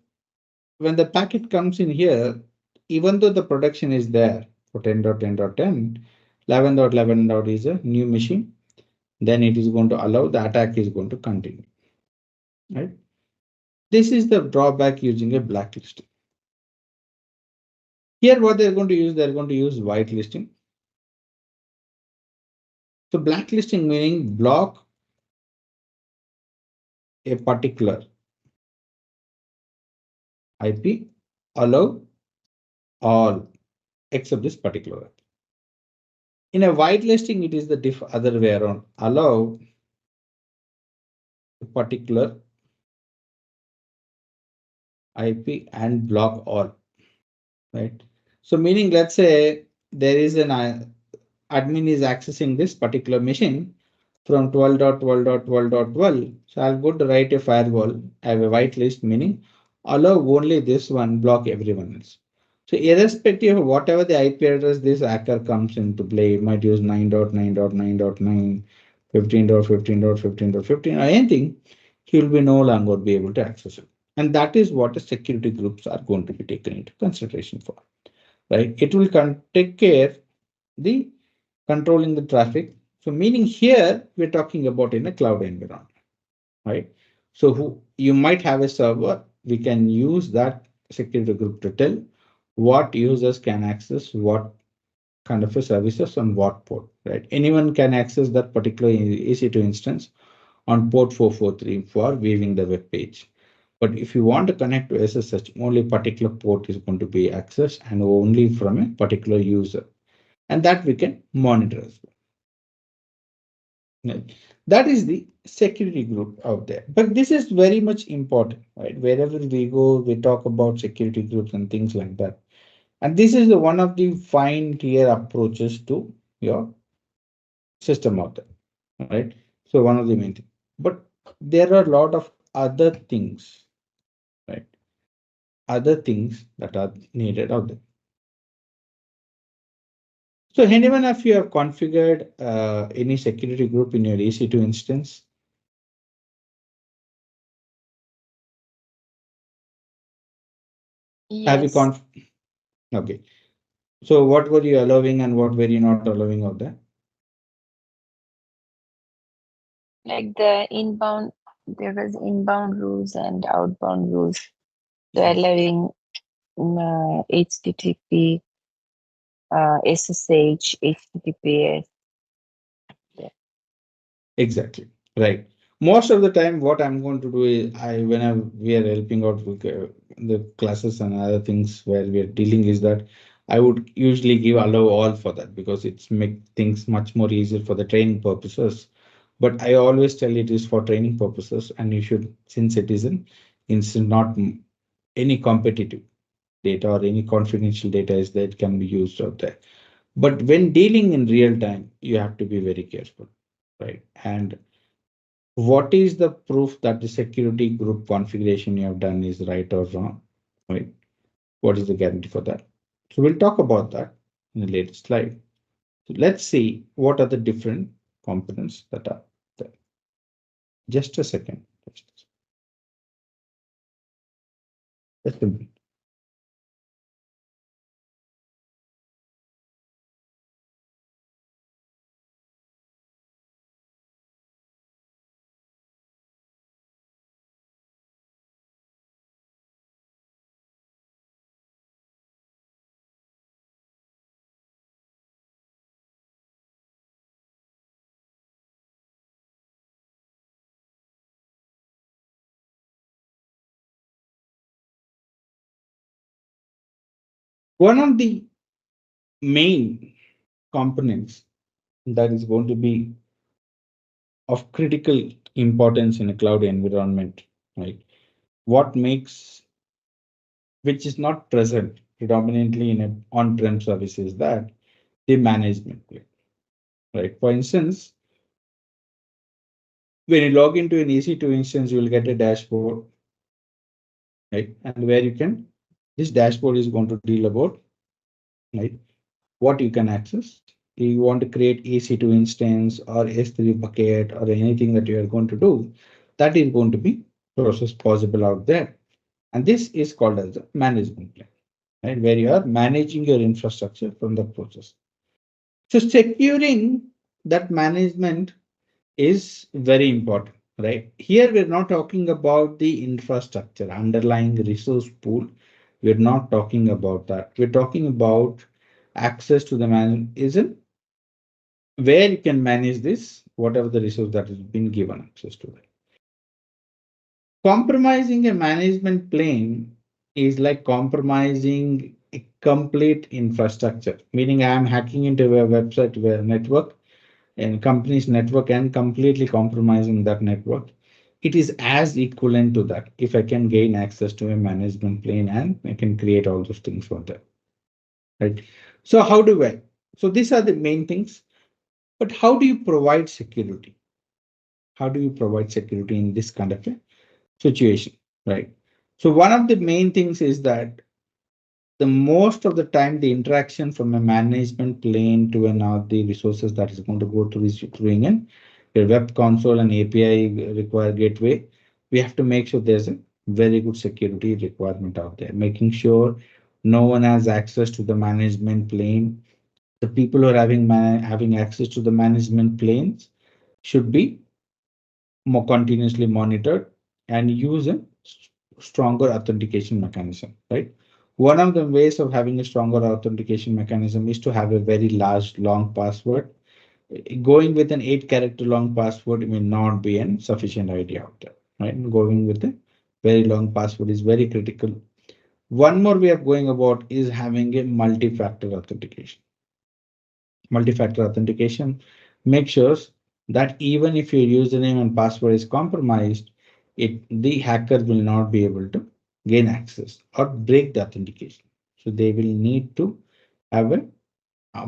when the packet comes in here, even though the production is there for 10.10.10, 11.11 is a new machine, then it is going to allow the attack is going to continue, right? This is the drawback using a blacklist. Here, what they're going to use whitelisting. So blacklisting meaning block a particular IP, allow all except this particular. In a whitelisting, it is the other way around. Allow a particular IP and block all, right? So meaning, let's say there is an admin is accessing this particular machine from 12.12.12.12. So I'll go to write a firewall. I have a whitelist, meaning allow only this one, block everyone else. So irrespective of whatever the IP address this hacker comes into play, it might use 9.9.9.9, 15.15.15.15 or anything, he will be no longer be able to access it. And that is what the security groups are going to be taken into consideration for, right? It will take care the controlling the traffic. So meaning here we're talking about in a cloud environment, right? So you might have a server, we can use that security group to tell what users can access what kind of a services on what port, right? Anyone can access that particular EC2 instance on port 443 for viewing the web page. But if you want to connect to SSH, only particular port is going to be accessed and only from a particular user. And that we can monitor as well. Right. That is the security group out there. But this is very much important, right? Wherever we go, we talk about security groups and things like that. And this is one of the fine tier approaches to your system out there, right? So one of the main things. But there are a lot of other things, right? Other things that are needed out there. So anyone of you have configured any security group in your EC2 instance? Have you Yes, Okay. So what were you allowing and what were you not allowing out there? like the inbound, there was inbound rules and outbound rules. So allowing HTTP, SSH, HTTPS. Yeah. Exactly. Right. Most of the time, what I'm going to do is whenever we are helping out with the classes and other things where we are dealing is that I would usually give allow all for that because it's make things much more easier for the training purposes. But I always tell it is for training purposes and you should, since it isn't, it's not any competitive data or any confidential data is that can be used out there. But when dealing in real time, you have to be very careful, right? And what is the proof that the security group configuration you have done is right or wrong, right? What is the guarantee for that? So we'll talk about that in the later slide. So let's see what are the different components that are there. Just a second. Just a minute. One of the main components that is going to be of critical importance in a cloud environment, right? What makes, which is not present predominantly in an on-prem service is that the management plane, right? For instance, when you log into an EC2 instance, you will get a dashboard, right? And where you can, this dashboard is going to deal about, right, what you can access. If you want to create EC2 instance or S3 bucket or anything that you are going to do, that is going to be process possible out there. And this is called as the management plane, right? Where you are managing your infrastructure from the process. So securing that management is very important, right? Here we're not talking about the infrastructure, underlying resource pool. We're not talking about that. We're talking about access to the man isn't where you can manage this, whatever the resource that has been given access to. Compromising a management plane is like compromising a complete infrastructure, meaning I am hacking into a website where network and company's network and completely compromising that network. It is as equivalent to that if I can gain access to a management plane and I can create all those things for that. Right. So how do I? So these are the main things. But how do you provide security? How do you provide security in this kind of a situation? Right. So one of the main things is that the most of the time the interaction from a management plane to an the resources that is going to go to is doing in your web console and API require gateway. We have to make sure there's a very good security requirement out there, making sure no one has access to the management plane. The people who are having access to the management planes should be more continuously monitored and use a stronger authentication mechanism, right? One of the ways of having a stronger authentication mechanism is to have a very large, long password. Going with an 8-character long password may not be a sufficient idea out there, right? Going with a very long password is very critical. One more way of going about is having a multi-factor authentication. Multi-factor authentication makes sure that even if your username and password is compromised, the hacker will not be able to gain access or break the authentication. So they will need to have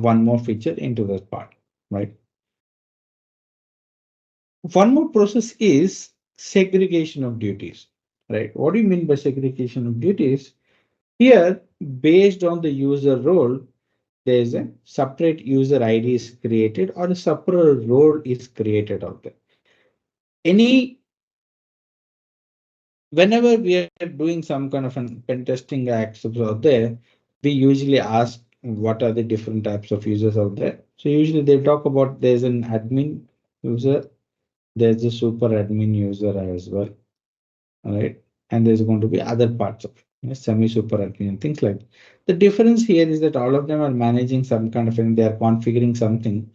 one more feature into that part, right? One more process is segregation of duties, right? What do you mean by segregation of duties? Here, based on the user role, there is a separate user ID is created or a separate role is created out there. Whenever we are doing some kind of pen testing acts out there, we usually ask what are the different types of users out there. So usually they talk about there's an admin user, there's a super admin user as well, right? And there's going to be other parts of semi super admin and things like that. The difference here is that all of them are managing some kind of thing, they are configuring something,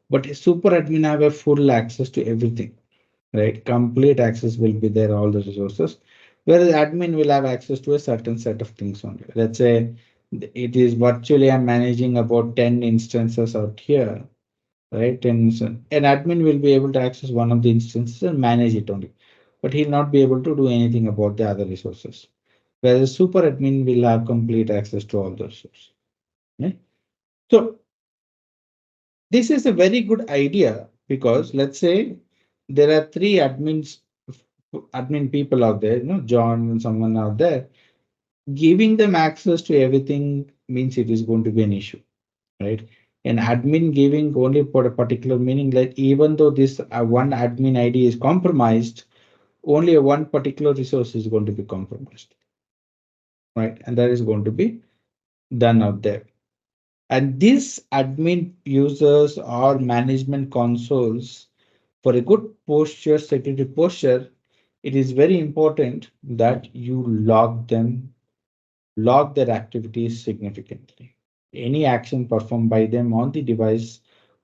but a super admin have a full access to everything, right? Complete access will be there, all the resources, whereas admin will have access to a certain set of things only. Let's say it is virtually I'm managing about 10 instances out here, right? And an admin will be able to access one of the instances and manage it only, but he'll not be able to do anything about the other resources. Whereas super admin will have complete access to all those resources. Right? So this is a very good idea because let's say there are 3 admin people out there, John and someone out there, giving them access to everything means it is going to be an issue, right? An admin giving only for a particular meaning, like even though this one admin ID is compromised, only a one particular resource is going to be compromised, right? And that is going to be done out there. And these admin users or management consoles, for a good posture, security posture, it is very important that you log their activities significantly. Any action performed by them on the device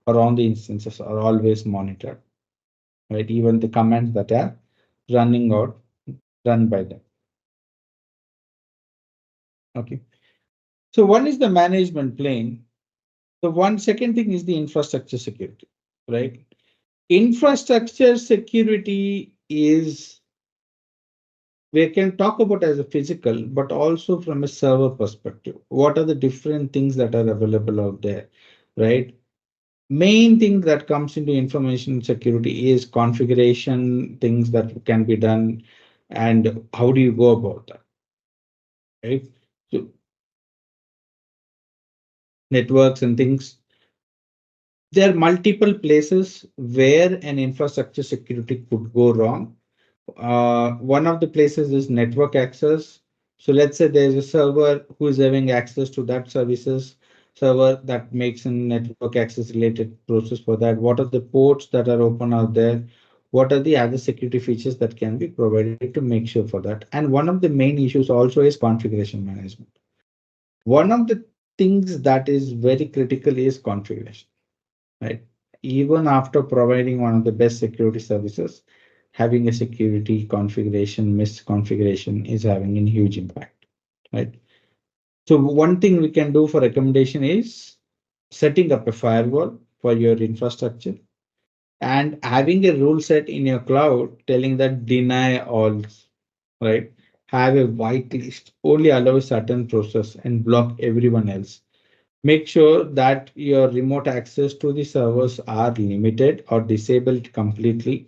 or on the instances are always monitored, right? Even the commands that are running out, run by them. Okay. So one is the management plane. The second thing is the infrastructure security, right? Infrastructure security is, we can talk about as a physical, but also from a server perspective. What are the different things that are available out there, right? Main thing that comes into information security is configuration, things that can be done, and how do you go about that, right? So networks and things. There are multiple places where an infrastructure security could go wrong. One of the places is network access. So let's say there's a server who is having access to that services server that makes a network access related process for that. What are the ports that are open out there? What are the other security features that can be provided to make sure for that? And one of the main issues also is configuration management. One of the things that is very critical is configuration, right? Even after providing one of the best security services, having a security configuration misconfiguration is having a huge impact, right? So one thing we can do for recommendation is setting up a firewall for your infrastructure and having a rule set in your cloud telling that deny all, right? Have a whitelist, only allow a certain process and block everyone else. Make sure that your remote access to the servers are limited or disabled completely.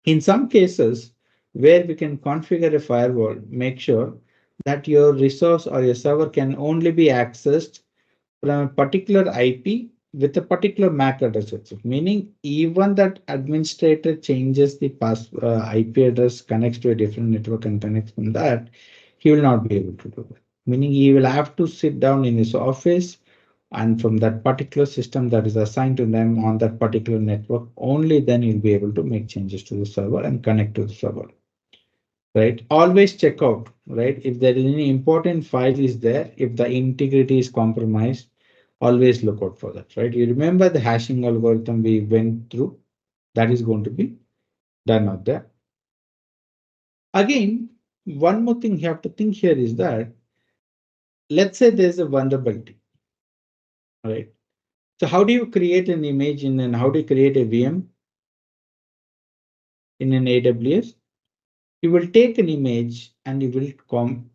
In some cases, where we can configure a firewall, make sure that your resource or your server can only be accessed from a particular IP with a particular MAC address itself, meaning even that administrator changes the IP address, connects to a different network and connects from that, he will not be able to do that. Meaning he will have to sit down in his office and from that particular system that is assigned to them on that particular network, only then you'll be able to make changes to the server and connect to the server, right? Always check out, right? If there is any important file is there, if the integrity is compromised, always look out for that, right? You remember the hashing algorithm we went through, that is going to be done out there. Again, one more thing you have to think here is that, let's say there's a vulnerability, right? So how do you create an image in and how do you create a VM in an AWS? You will take an image and you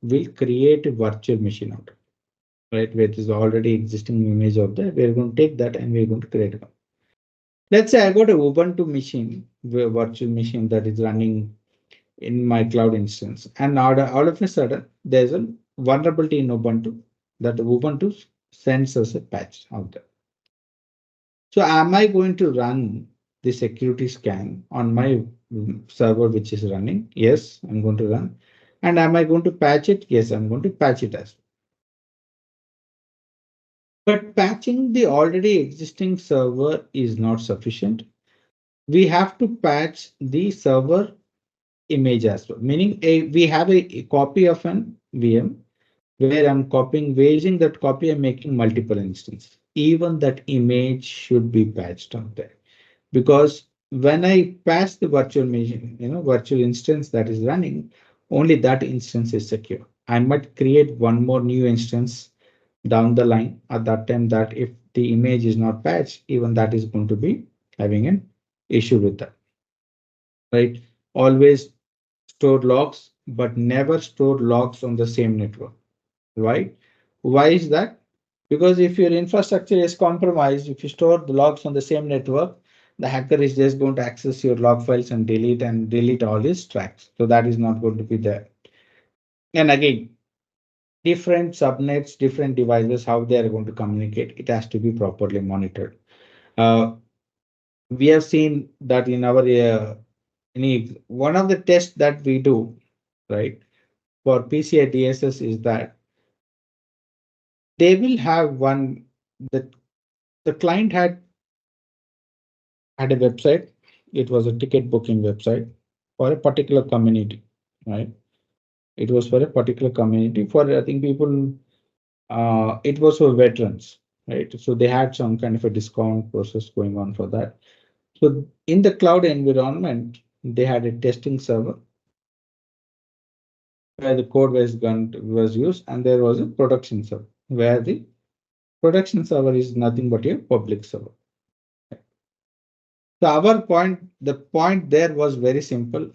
will create a virtual machine out of it, right? Where there's already existing image of that. We're going to take that and we're going to create one. Let's say I got a Ubuntu machine, a virtual machine that is running in my cloud instance, and all of a sudden there's a vulnerability in Ubuntu that Ubuntu sends us a patch out there. So am I going to run the security scan on my server which is running? Yes, I'm going to run. And am I going to patch it? Yes, I'm going to patch it as well. But patching the already existing server is not sufficient. We have to patch the server image as well, meaning we have a copy of an VM where I'm copying, where using that copy, I'm making multiple instances. Even that image should be patched out there. Because when I pass the virtual machine, virtual instance that is running, only that instance is secure. I might create one more new instance down the line at that time that if the image is not patched, even that is going to be having an issue with that, right? Always store logs, but never store logs on the same network, right? Why is that? Because if your infrastructure is compromised, if you store the logs on the same network, the hacker is just going to access your log files and delete all his tracks. So that is not going to be there. And again, different subnets, different devices, how they are going to communicate, it has to be properly monitored. Uh, we have seen that in our one of the tests that we do, right, for PCI DSS is that they will have one, the, the client had a website. It was a ticket booking website for a particular community, right? It was for a particular community for, I think, people, it was for veterans, right? So they had some kind of a discount process going on for that. So in the cloud environment, they had a testing server where the code was used, and there was a production server where the production server is nothing but a public server. So the point there was very simple.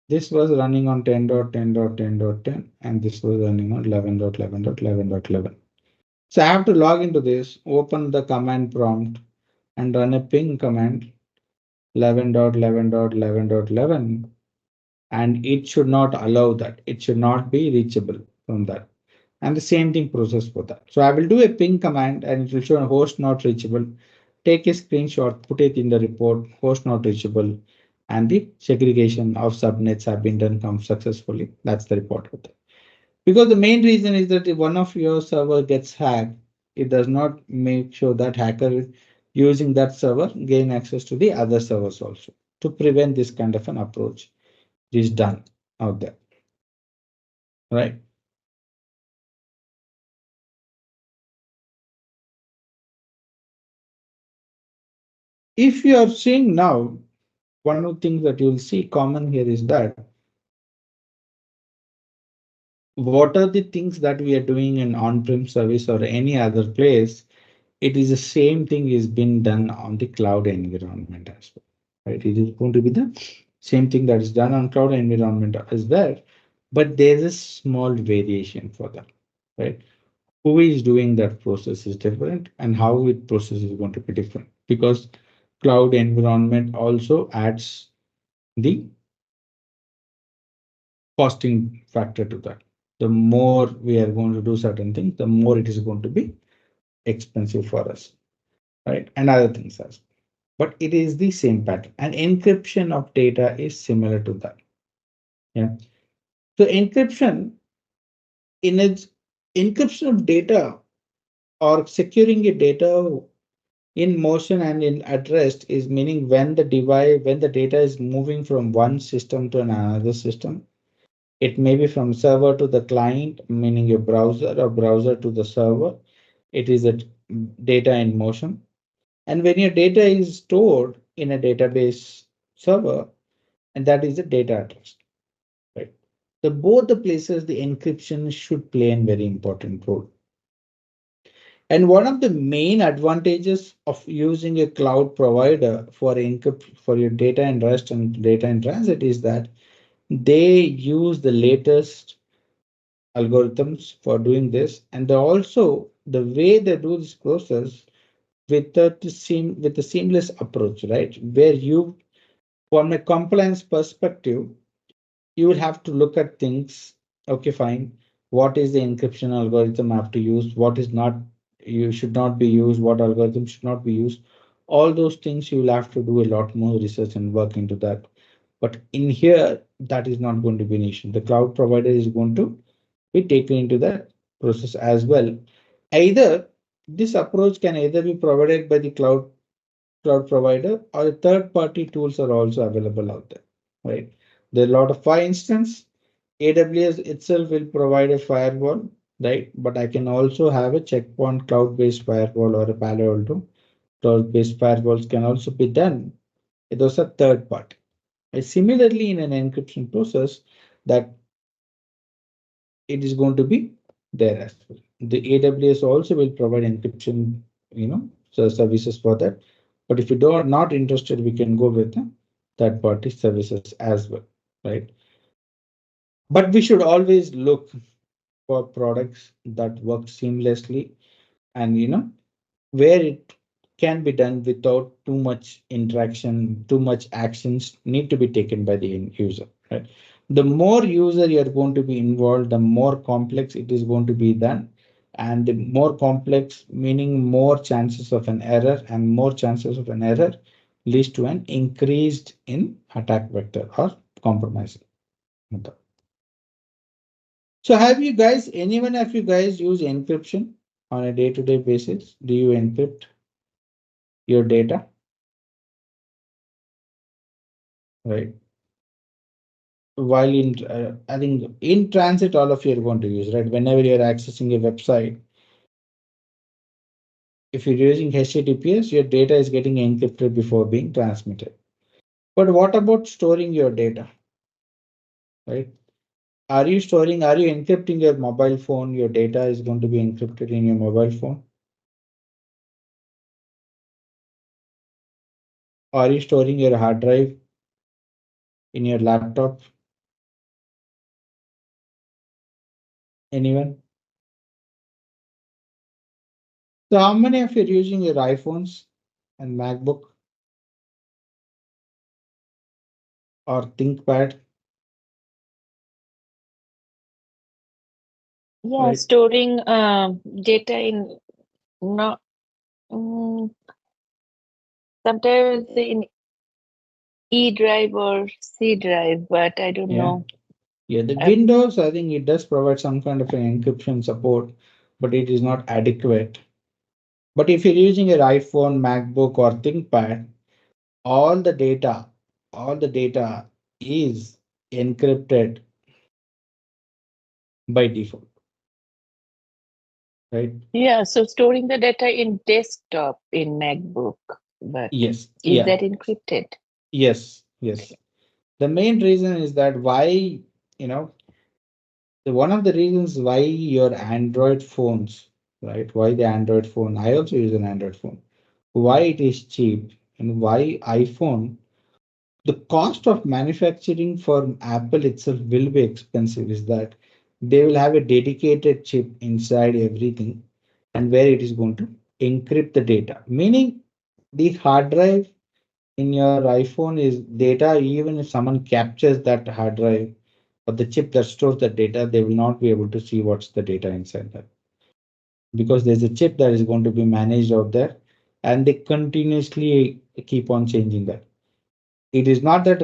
This was running on 10.10.10.10, and this was running on 11.11.11.11. So I have to log into this, open the command prompt, and run a ping command 11.11.11.11, and it should not allow that. It should not be reachable from that. And the same thing process for that. So I will do a ping command, and it will show a host not reachable. Take a screenshot, put it in the report, host not reachable, and the segregation of subnets have been done successfully. That's the report. Because the main reason is that if one of your server gets hacked, it does not make sure that hacker using that server gain access to the other servers also. To prevent this kind of an approach is done out there, right? If you are seeing now, one of the things that you'll see common here is that what are the things that we are doing in on-prem service or any other place, it is the same thing is being done on the cloud environment as well, right? It is going to be the same thing that is done on cloud environment as well, but there's a small variation for that, right? Who is doing that process is different and how it process is going to be different because cloud environment also adds the costing factor to that. The more we are going to do certain things, the more it is going to be expensive for us, right? And other things as well. But it is the same pattern. And encryption of data is similar to that. Yeah. So in its encryption of data or securing a data in motion and in at rest is meaning when the data is moving from one system to another system. It may be from server to the client, meaning your browser or browser to the server. It is a data in motion. And when your data is stored in a database server, and that is the data at rest, right? The both the places the encryption should play a very important role. And one of the main advantages of using a cloud provider for encrypt for your data in rest and data in transit is that they use the latest algorithms for doing this, and they also the way they do this process with the seamless approach, right? Where you, from a compliance perspective, you will have to look at things. Okay, fine. What is the encryption algorithm I have to use? What is not you should not be used? What algorithm should not be used? All those things you will have to do a lot more research and work into that. But in here, that is not going to be an issue. The cloud provider is going to be taken into that process as well. Either this approach can either be provided by the cloud provider or third party tools are also available out there, right? There are a lot of, for instance, AWS itself will provide a firewall, right? But I can also have a checkpoint cloud-based firewall or a Palo Alto cloud-based firewalls can also be done. Those are third party. And similarly, in an encryption process, that it is going to be there as well. The AWS also will provide encryption, services for that. But if you are not interested, we can go with the third party services as well, right? But we should always look for products that work seamlessly and where it can be done without too much interaction, too much actions need to be taken by the end user, right? The more user you're going to be involved, the more complex it is going to be done. And the more complex, meaning more chances of an error, and more chances of an error leads to an increased in attack vector or compromise method. So have you guys, anyone of you guys use encryption on a day-to-day basis? Do you encrypt your data, right? While I think in transit, all of you are going to use, right? Whenever you're accessing a website, if you're using HTTPS, your data is getting encrypted before being transmitted. But what about storing your data, right? Are you encrypting your mobile phone? Your data is going to be encrypted in your mobile phone. Are you storing your hard drive in your laptop? Anyone? So how many of you are using your iPhones and MacBook or ThinkPad, Yeah, right? storing data in not mm, sometimes in E drive or C drive, but I don't Yeah. know. Yeah, the Uh, Windows, I think it does provide some kind of an encryption support, but it is not adequate. But if you're using your iPhone, MacBook, or ThinkPad, all the data, all the data is encrypted by default, right? yeah, so storing the data in desktop in MacBook, but Yes, is yeah, that encrypted? yes, yes. Okay. The main reason is that why, you know, One of the reasons why your Android phones, right? Why the Android phone? I also use an Android phone. Why it is cheap and why iPhone, the cost of manufacturing for Apple itself will be expensive is that they will have a dedicated chip inside everything and where it is going to encrypt the data. Meaning the hard drive in your iPhone is data, even if someone captures that hard drive or the chip that stores the data, they will not be able to see what's the data inside that because there's a chip that is going to be managed out there and they continuously keep on changing that. It is not that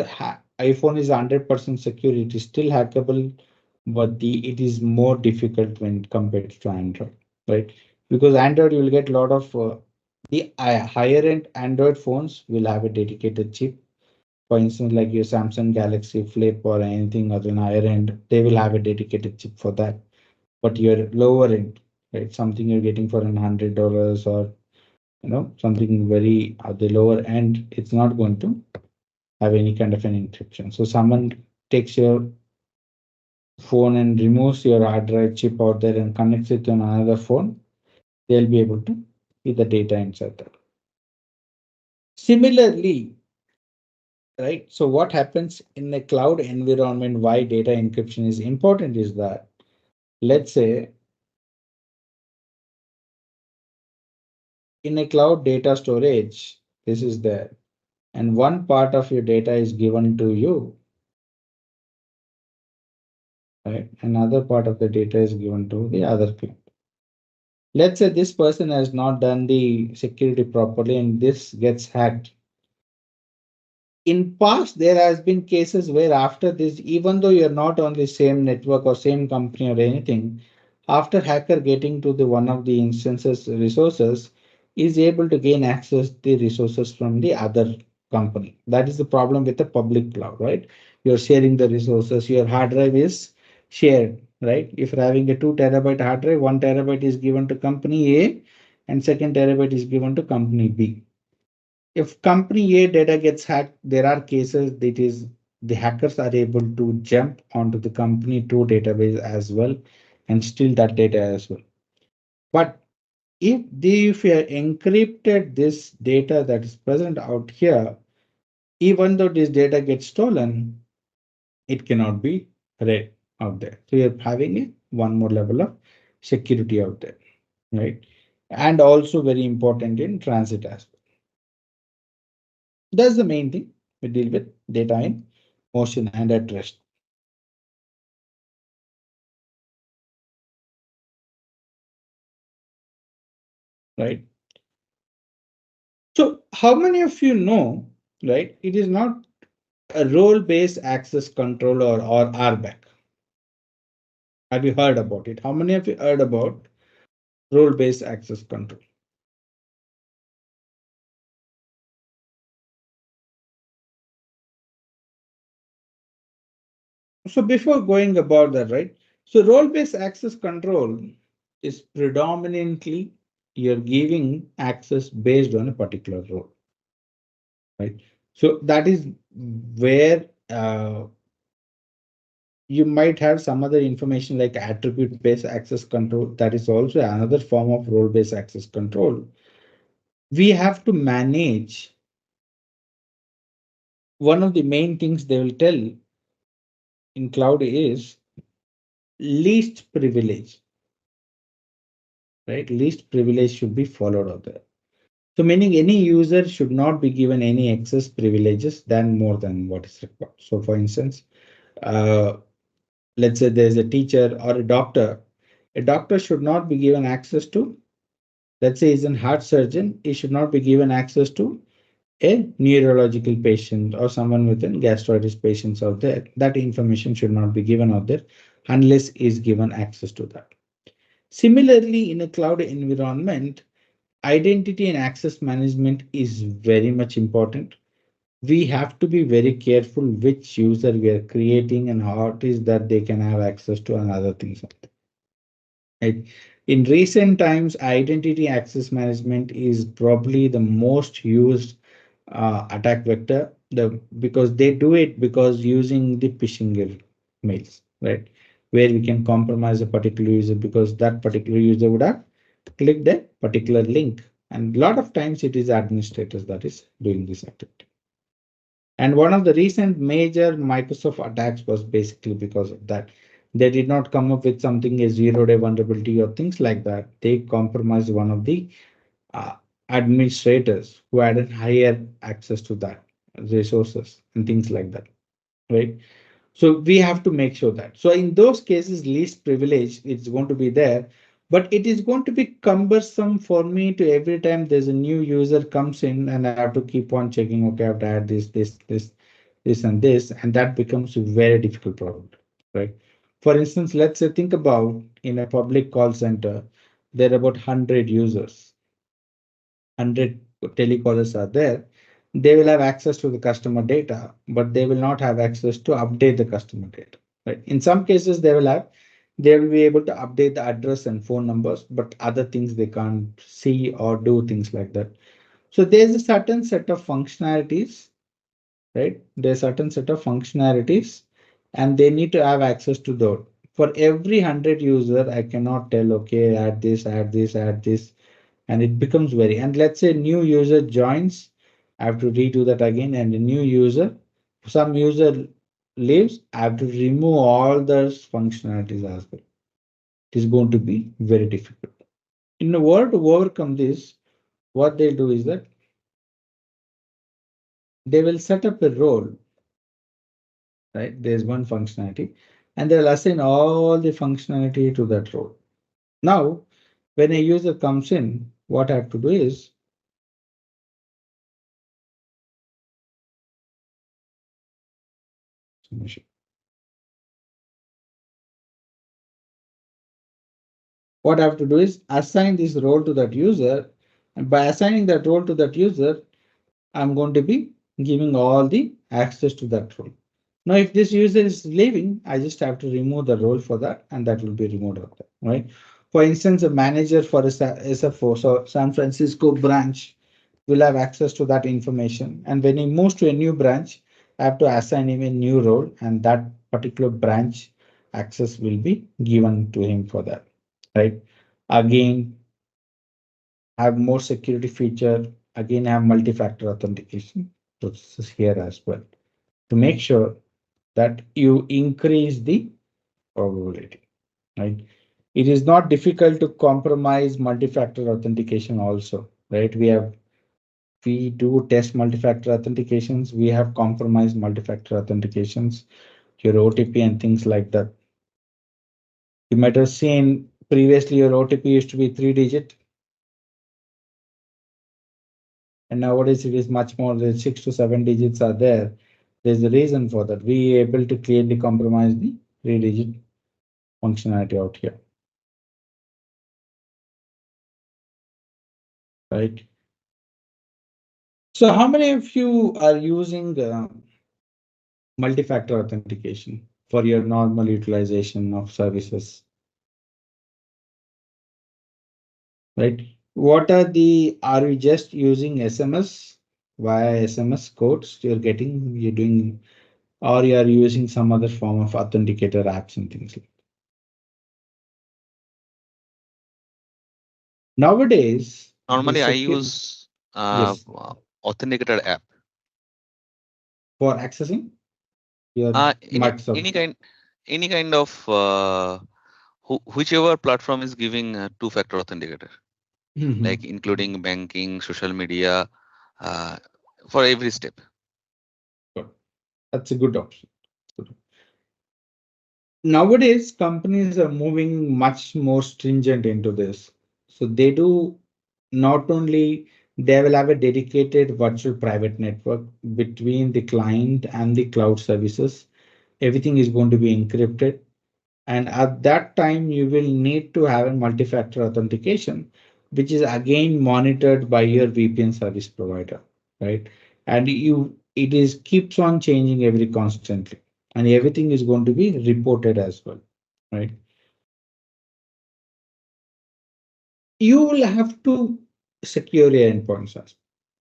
iPhone is 100% secure, it is still hackable, but it is more difficult when compared to Android, right? Because Android you will get a lot of the higher end Android phones will have a dedicated chip. For instance, like your Samsung Galaxy Flip or anything other than higher end, they will have a dedicated chip for that. But your lower end, right? Something you're getting for $100 or something very at the lower end, it's not going to have any kind of an encryption. So someone takes your phone and removes your hard drive chip out there and connects it to another phone, they'll be able to see the data inside that. Similarly, right? So what happens in a cloud environment, why data encryption is important is that, let's say in a cloud data storage, this is there, and one part of your data is given to you, right? Another part of the data is given to the other client. Let's say this person has not done the security properly and this gets hacked. In past, there has been cases where after this, even though you're not on the same network or same company or anything, after hacker getting to the one of the instances resources, is able to gain access the resources from the other company. That is the problem with the public cloud, right? You're sharing the resources, your hard drive is shared, right? If you're having a 2 TB hard drive, 1 TB is given to company A and second terabyte is given to company B. If company A data gets hacked, there are cases that is the hackers are able to jump onto the company 2 database as well and steal that data as well. But if you have encrypted this data that is present out here, even though this data gets stolen, it cannot be read out there. So you're having one more level of security out there, right? And also very important in transit as well. That's the main thing we deal with data in motion and at rest. Right. So how many of you know, right? It is not a role-based access control or RBAC. Have you heard about it? How many of you heard about role-based access control? So before going about that, right? So role-based access control is predominantly you're giving access based on a particular role, right? So that is where you might have some other information like attribute-based access control. That is also another form of role-based access control. We have to manage one of the main things they will tell in cloud is least privilege, right? Least privilege should be followed out there. So meaning any user should not be given any excess privileges than more than what is required. So for instance, uh, let's say there's a teacher or a doctor. A doctor should not be given access to, let's say he's a heart surgeon, he should not be given access to a neurological patient or someone with an gastritis patients out there. That information should not be given out there unless is given access to that. Similarly, in a cloud environment, identity and access management is very much important. We have to be very careful which user we are creating and how it is that they can have access to and other things. Right? In recent times, identity access management is probably the most used attack vector. Because they do it because using the phishing mails, right? where we can compromise a particular user because that particular user would have clicked a particular link. And a lot of times it is administrators that is doing this activity. And one of the recent major Microsoft attacks was basically because of that. They did not come up with something a zero-day vulnerability or things like that. They compromised one of the uh, administrators who had a higher access to that resources and things like that, right? So we have to make sure that. So in those cases, least privilege is going to be there, but it is going to be cumbersome for me to every time there's a new user comes in and I have to keep on checking, okay, I have to add this, and that becomes a very difficult problem, right? For instance, let's say think about in a public call center, there are about 100 users, 100 telecallers are there. They will have access to the customer data, but they will not have access to update the customer data. Right? In some cases, they will be able to update the address and phone numbers, but other things they can't see or do things like that. So there's a certain set of functionalities, right? There's a certain set of functionalities, and they need to have access to those. For every 100 user, I cannot tell, okay, add this, add this, add this, and it becomes very, and let's say new user joins, I have to redo that again, and a new user, some user leaves, I have to remove all those functionalities as well. It is going to be very difficult. In order to overcome this, what they do is that they will set up a role, right? There's one functionality, and they'll assign all the functionality to that role. Now, when a user comes in, what I have to do is what I have to do is assign this role to that user. And by assigning that role to that user, I'm going to be giving all the access to that role. Now, if this user is leaving, I just have to remove the role for that, and that will be removed out there, right? For instance, a manager for a SFO, so San Francisco branch, will have access to that information. And when he moves to a new branch, I have to assign him a new role, and that particular branch access will be given to him for that, right? Again, have more security feature. Again, have multi-factor authentication processes here as well to make sure that you increase the probability, right? It is not difficult to compromise multi-factor authentication also, right? We do test multi-factor authentications. We have compromised multi-factor authentications, your OTP and things like that. You might have seen previously your OTP used to be 3-digit. And nowadays it is much more than 6 to 7 digits are there. There's a reason for that. We able to clearly compromise the 3-digit functionality out here, right? So how many of you are using multi-factor authentication for your normal utilization of services, right? Are you just using SMS via SMS codes you're doing, or you are using some other form of authenticator apps and things like that? Nowadays, the Normally, I secure, use yes, authenticated app. for accessing your Any Microsoft. any kind of whichever platform is giving two-factor authenticator, like Mhm. including banking, social media, uh, for every step. Good. That's a good option. Good. Nowadays, companies are moving much more stringent into this. So they do not only they will have a dedicated virtual private network between the client and the cloud services. Everything is going to be encrypted. And at that time, you will need to have a multi-factor authentication, which is again monitored by your VPN service provider, right? And it is keeps on changing every constantly, and everything is going to be reported as well, right? You will have to secure your endpoints as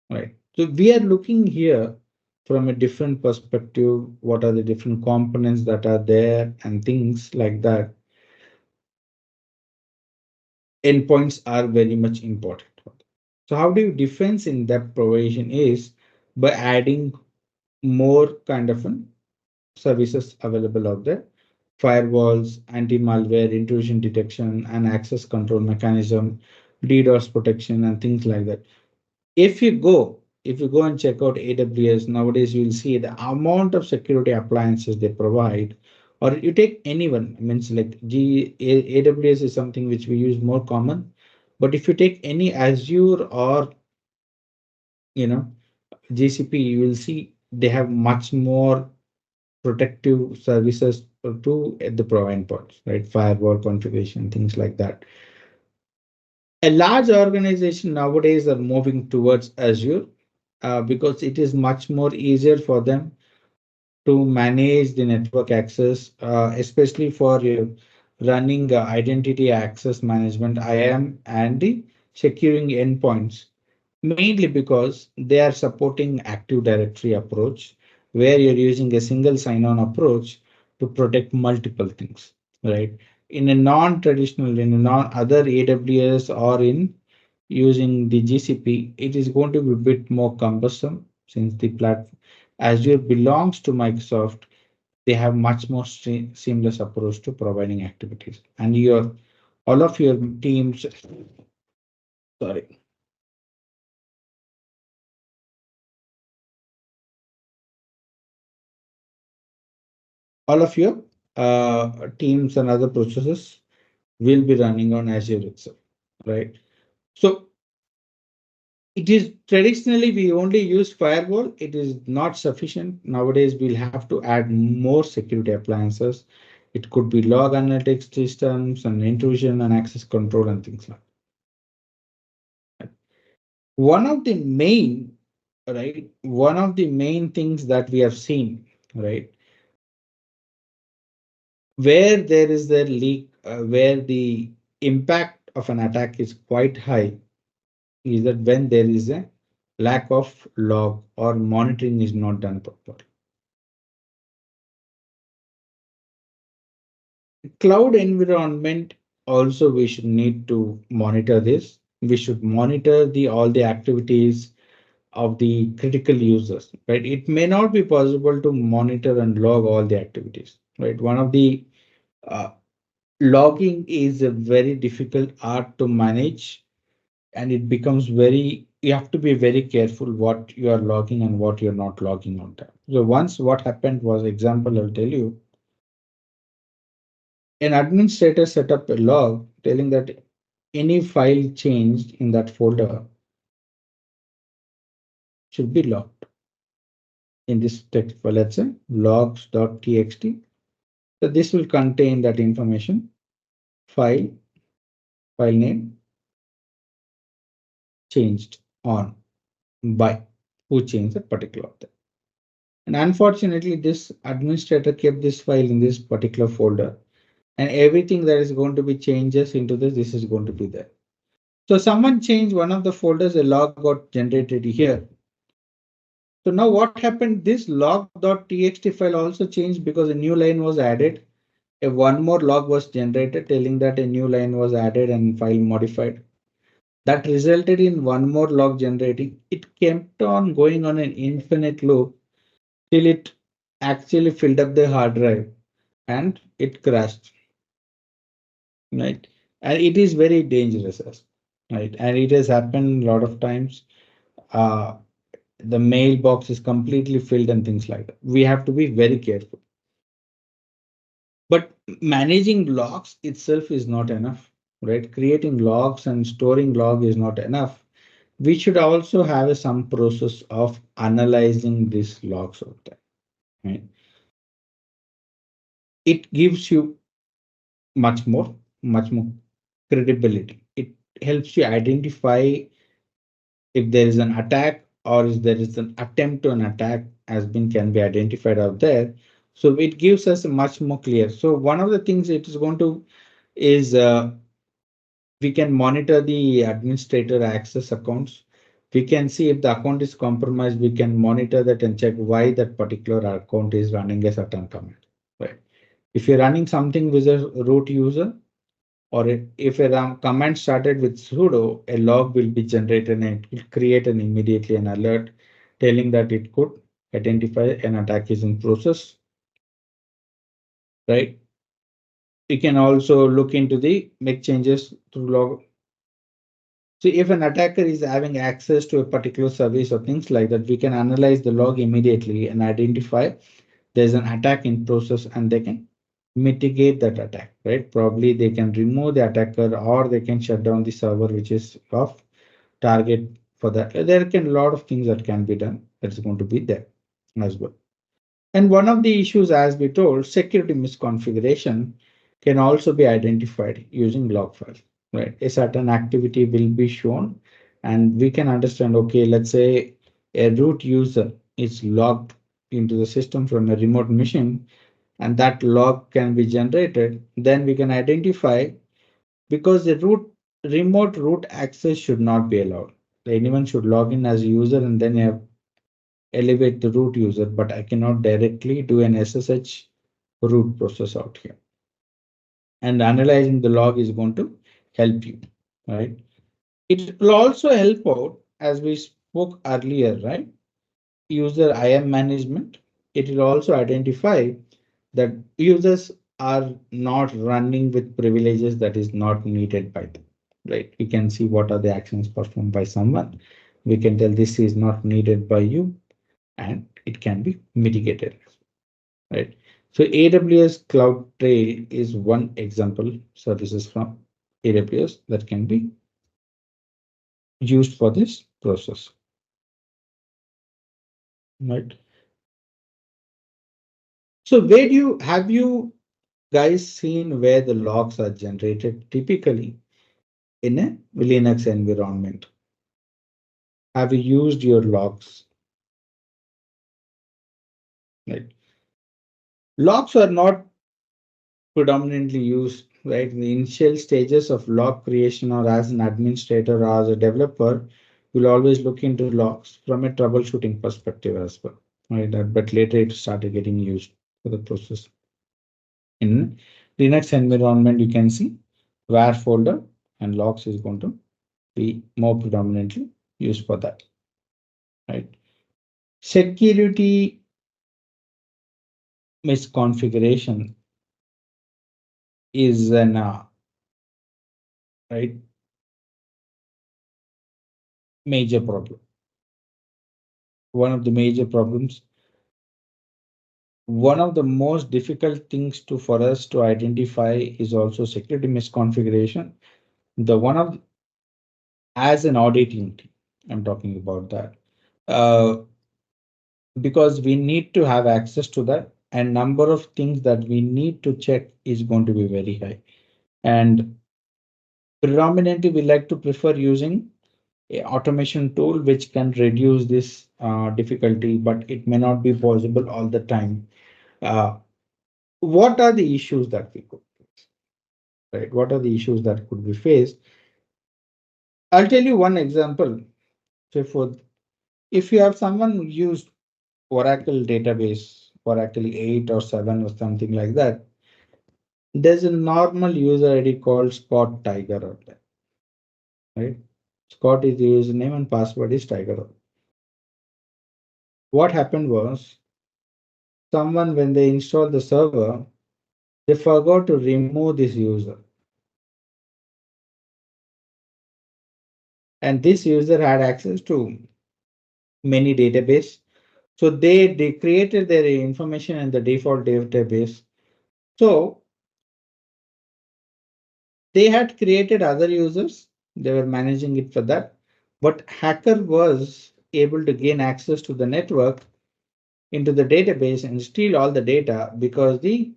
well, right? So we are looking here from a different perspective, what are the different components that are there and things like that, endpoints are very much important. So how do you defense in that provision is by adding more kind of services available out there. Firewalls, anti-malware, intrusion detection, and access control mechanism, DDoS protection, and things like that. If you go and check out AWS nowadays, you will see the amount of security appliances they provide. Or you take anyone, means like AWS is something which we use more common. But if you take any Azure or you know GCP, you will see they have much more protective services to at the provide points, right? Firewall configuration, things like that. A large organization nowadays are moving towards Azure because it is much more easier for them to manage the network access, especially for running identity access management, IAM, and the securing endpoints. Mainly because they are supporting Active Directory approach, where you're using a single sign-on approach to protect multiple things, right? In a non-traditional, in a non-other AWS or in using the GCP, it is going to be a bit more cumbersome since the platform Azure belongs to Microsoft. They have much more seamless approach to providing activities, and your all of your teams, sorry, all of your teams and other processes will be running on Azure itself, right? So it is traditionally we only use firewall. It is not sufficient. Nowadays, we'll have to add more security appliances. It could be log analytics systems and intrusion and access control and things like that. One of the main, right? One of the main things that we have seen, right? Where there is a leak, where the impact of an attack is quite high, is that when there is a lack of log or monitoring is not done properly. Cloud environment also we should need to monitor this. We should monitor the all the activities of the critical users, right? It may not be possible to monitor and log all the activities, right? One of the uh, logging is a very difficult art to manage, and it becomes very, you have to be very careful what you are logging and what you're not logging on time. So once what happened was, example I'll tell you, an administrator set up a log telling that any file changed in that folder should be logged in this text file. Let's say logs.txt. So this will contain that information, file, file name changed on by who changed that particular thing. And unfortunately, this administrator kept this file in this particular folder, and everything that is going to be changes into this is going to be there. So someone changed one of the folders, a log got generated here. So now what happened? This log.txt file also changed because a new line was added. A one more log was generated telling that a new line was added and file modified. That resulted in one more log generating. It kept on going on an infinite loop till it actually filled up the hard drive and it crashed, right? And it is very dangerous, right? And it has happened a lot of times. Uh, the mailbox is completely filled and things like that. We have to be very careful. But managing logs itself is not enough, right? Creating logs and storing log is not enough. We should also have some process of analyzing these logs out there, right? It gives you much more credibility. It helps you identify if there is an attack or if there is an attempt to an attack has been can be identified out there. So it gives us a much more clear. So one of the things it is going to is we can monitor the administrator access accounts. We can see if the account is compromised, we can monitor that and check why that particular account is running a certain command, right? If you're running something with a root user, or if a command started with sudo, a log will be generated and it will create an immediately an alert telling that it could identify an attack is in process, right? We can also look into the make changes to log. So if an attacker is having access to a particular service or things like that, we can analyze the log immediately and identify there's an attack in process and they can mitigate that attack, right? Probably they can remove the attacker or they can shut down the server which is of target for that. There can a lot of things that can be done. That's going to be there as well. And one of the issues, as we told, security misconfiguration can also be identified using log files, right? A certain activity will be shown and we can understand, okay, let's say a root user is logged into the system from a remote machine and that log can be generated. Then we can identify because the remote root access should not be allowed. Anyone should log in as a user and then elevate the root user, but I cannot directly do an SSH root process out here. And analyzing the log is going to help you, right? It will also help out as we spoke earlier, right? User IAM management. It will also identify that users are not running with privileges that is not needed by them, right? We can see what are the actions performed by someone. We can tell this is not needed by you and it can be mitigated, right? So AWS Cloud Trail is one example services from AWS that can be used for this process, right? So where do you have you guys seen where the logs are generated typically in a Linux environment? Have you used your logs? Right? Logs are not predominantly used, right? In the initial stages of log creation or as an administrator or as a developer, you'll always look into logs from a troubleshooting perspective as well, right? But later it started getting used for the process. In Linux environment, you can see var folder and logs is going to be more predominantly used for that, right? Security misconfiguration is an right major problem. One of the major problems, one of the most difficult things to for us to identify is also security misconfiguration. The one of as an auditing team, I'm talking about that because we need to have access to that, and number of things that we need to check is going to be very high. And predominantly, we like to prefer using a automation tool which can reduce this difficulty, but it may not be possible all the time. Uh, what are the issues that we could face, right? What are the issues that could be faced? I'll tell you one example. So for if you have someone who used Oracle database, Oracle 8 or 7 or something like that, there's a normal user ID called Scott Tiger out there, right? Scott is the username and password is Tiger. What happened was someone, when they installed the server, they forgot to remove this user. And this user had access to many database. So they created their information in the default database. So they had created other users. They were managing it for that. But hacker was able to gain access to the network into the database and steal all the data because the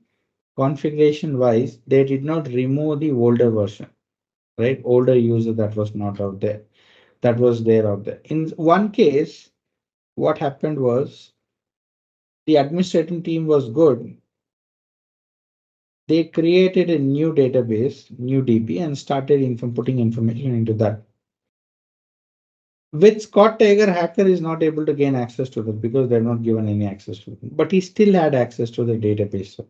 configuration wise, they did not remove the older version, right? Older user that was not out there, that was there out there. In one case, what happened was the administrating team was good. They created a new database, new DB, and started putting information into that. With Scott Tiger, hacker is not able to gain access to them because they're not given any access to them. But he still had access to the database. So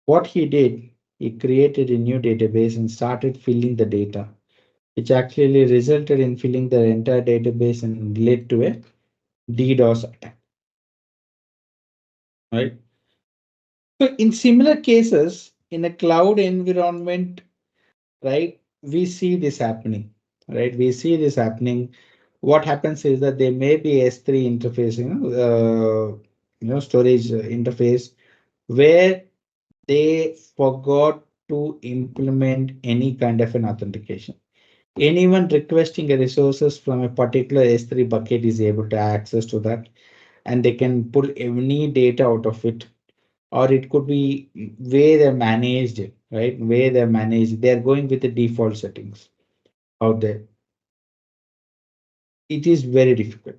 what he did, he created a new database and started filling the data, which actually resulted in filling the entire database and led to a DDoS attack. Right. So in similar cases, in a cloud environment, right, we see this happening. Right, we see this happening. What happens is that there may be S3 interface, storage interface where they forgot to implement any kind of an authentication. Anyone requesting a resources from a particular S3 bucket is able to access to that, and they can pull any data out of it, or it could be where they're managed it, right? Where they're managed, they're going with the default settings out there. It is very difficult,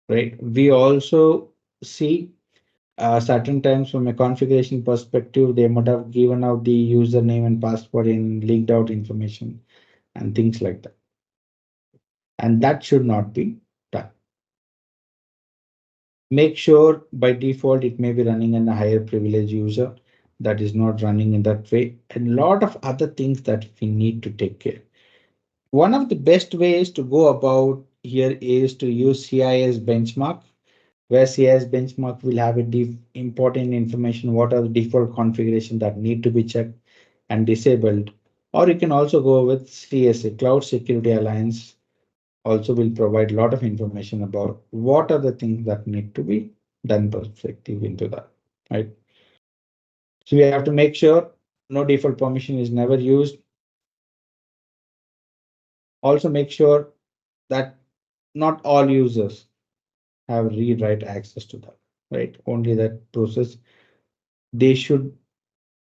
right? We also see certain times from a configuration perspective, they might have given out the username and password in leaked out information and things like that. And that should not be done. Make sure by default it may be running in a higher privilege user that is not running in that way. And a lot of other things that we need to take care. One of the best ways to go about here is to use CIS benchmark, where CIS benchmark will have a important information, what are the default configuration that need to be checked and disabled. Or you can also go with CSA, Cloud Security Alliance, also will provide a lot of information about what are the things that need to be done perspective into that, right? So we have to make sure no default permission is never used. Also make sure that not all users have read-write access to that, right? Only that process. They should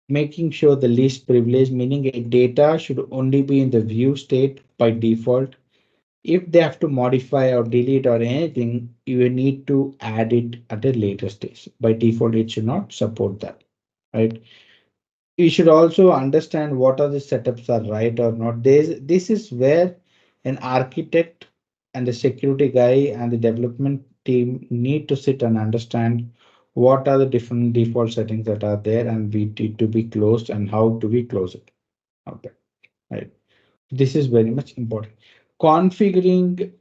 making sure the least privilege, meaning a data should only be in the view state by default. If they have to modify or delete or anything, you need to add it at a later stage. By default, it should not support that, right? You should also understand what are the setups are right or not. This is where an architect and the security guy and the development team need to sit and understand what are the different default settings that are there and we need to be closed and how do we close it out there, right? This is very much important. Configuring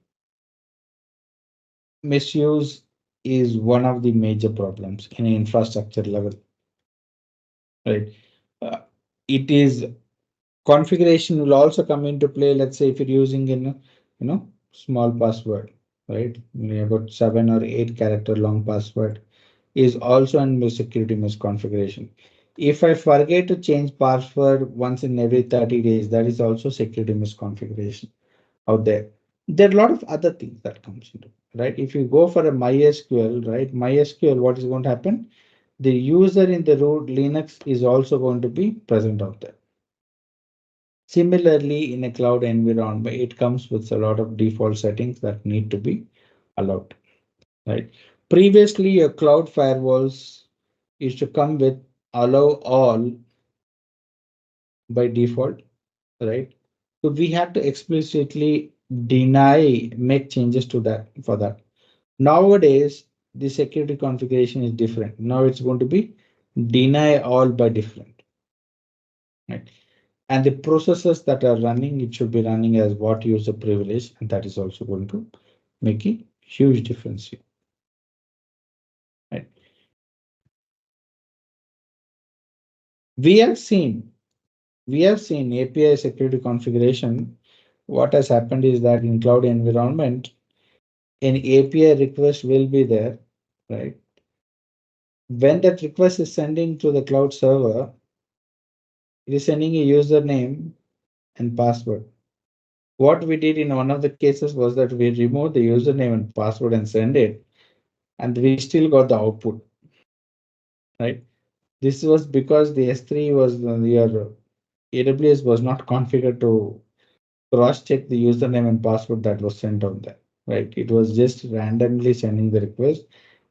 misuse is one of the major problems in an infrastructure level, right? Uh, it is configuration will also come into play. Let's say if you're using in small password, right? About 7 or 8 character long password is also a security misconfiguration. If I forget to change password once in every 30 days, that is also security misconfiguration out there. There are a lot of other things that comes into, right? If you go for a MySQL, right? MySQL, what is going to happen? The user in the root Linux is also going to be present out there. Similarly, in a cloud environment, it comes with a lot of default settings that need to be allowed, right? Previously, your cloud firewalls used to come with allow all by default, right? So we had to explicitly deny, make changes to that for that. Nowadays, the security configuration is different. Now it's going to be deny all by different, right? And the processes that are running, it should be running as what user privilege, and that is also going to make a huge difference here, right? We have seen, we have seen API security configuration. What has happened is that in cloud environment, an API request will be there, right? When that request is sending to the cloud server, it is sending a username and password. What we did in one of the cases was that we removed the username and password and send it, and we still got the output, right? This was because the S3 was your AWS was not configured to cross-check the username and password that was sent on there, right? It was just randomly sending the request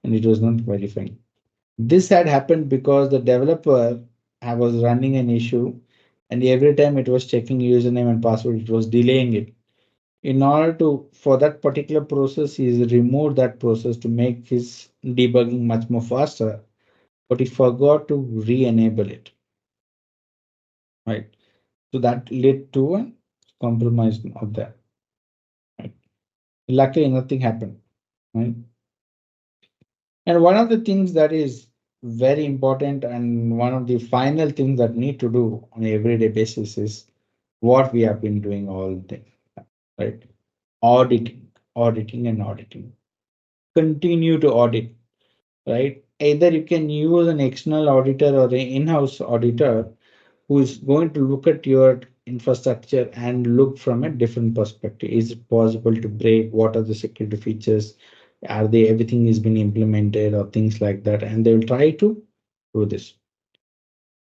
and it was not verifying. This had happened because the developer was running an issue and every time it was checking username and password, it was delaying it. In order to, for that particular process, he's removed that process to make his debugging much more faster, but he forgot to re-enable it, right? So that led to a compromise of that. Right? Luckily, nothing happened, right? And one of the things that is very important and one of the final things that need to do on an everyday basis is what we have been doing all the time, right? Auditing, auditing. Continue to audit, right? Either you can use an external auditor or an in-house auditor who is going to look at your infrastructure and look from a different perspective. Is it possible to break? What are the security features? Are they everything is been implemented or things like that? And they will try to do this.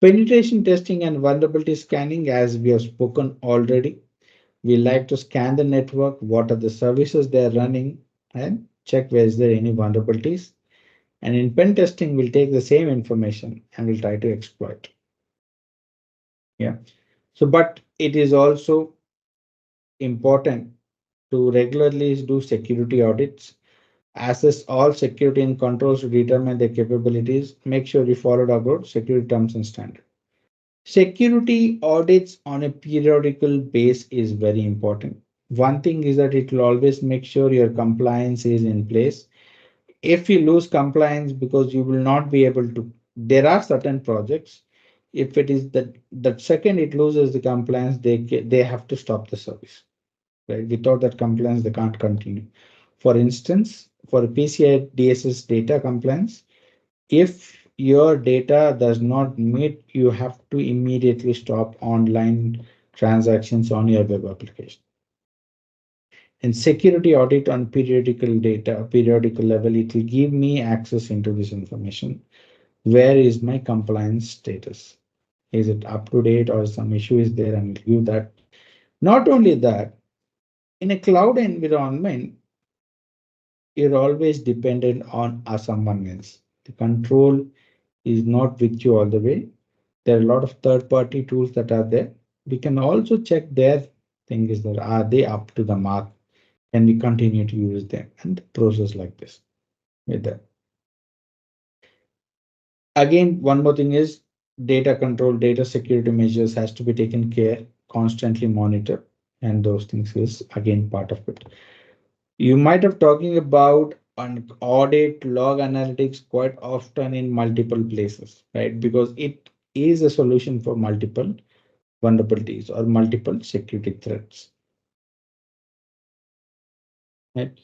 Penetration testing and vulnerability scanning, as we have spoken already, we like to scan the network, what are the services they are running, and check where is there any vulnerabilities. And in pen testing, we'll take the same information and we'll try to exploit. Yeah. So, but it is also important to regularly do security audits, assess all security and controls to determine their capabilities, make sure you follow about security terms and standards. Security audits on a periodical base is very important. One thing is that it will always make sure your compliance is in place. If you lose compliance because you will not be able to, there are certain projects, if it is that second it loses the compliance, they have to stop the service, right? Without that compliance, they can't continue. For instance, for PCI DSS data compliance, if your data does not meet, you have to immediately stop online transactions on your web application. And security audit on periodical data, periodical level, it will give me access into this information. Where is my compliance status? Is it up to date or some issue is there, and give that. Not only that, in a cloud environment, you're always dependent on someone else. The control is not with you all the way. There are a lot of third-party tools that are there. We can also check their thing is that are they up to the mark? Can we continue to use them? And the process like this with that. Again, one more thing is data control, data security measures has to be taken care, constantly monitor, and those things is again part of it. You might have talking about an audit log analytics quite often in multiple places, right? Because it is a solution for multiple vulnerabilities or multiple security threats. Right?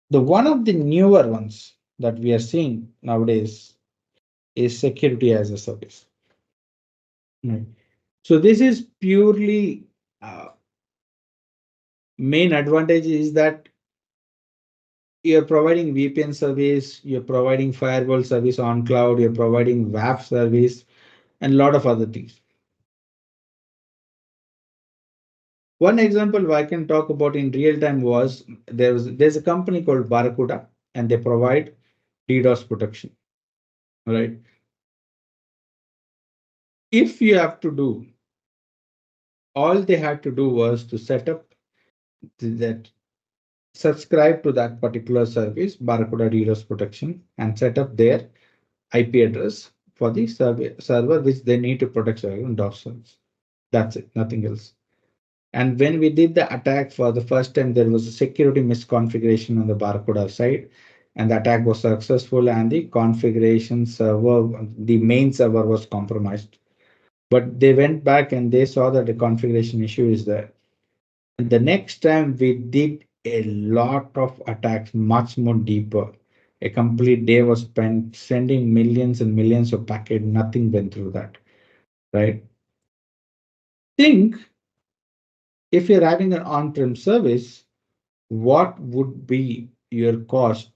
The one of the newer ones that we are seeing nowadays is security as a service. Right? So this is purely main advantage is that you're providing VPN service, you're providing firewall service on cloud, you're providing WAF service, and a lot of other things. One example I can talk about in real time was there's a company called Barracuda, and they provide DDoS protection. All right. If you have to do, all they had to do was to set up that, subscribe to that particular service, Barracuda DDoS protection, and set up their IP address for the server which they need to protect DOS service. That's it, nothing else. And when we did the attack for the first time, there was a security misconfiguration on the Barracuda side, and the attack was successful, and the configuration server, the main server was compromised. But they went back and they saw that the configuration issue is there. And the next time we did a lot of attacks, much more deeper. A complete day was spent sending millions and millions of packets. Nothing went through that, right? Think if you're having an on-prem service, what would be your cost?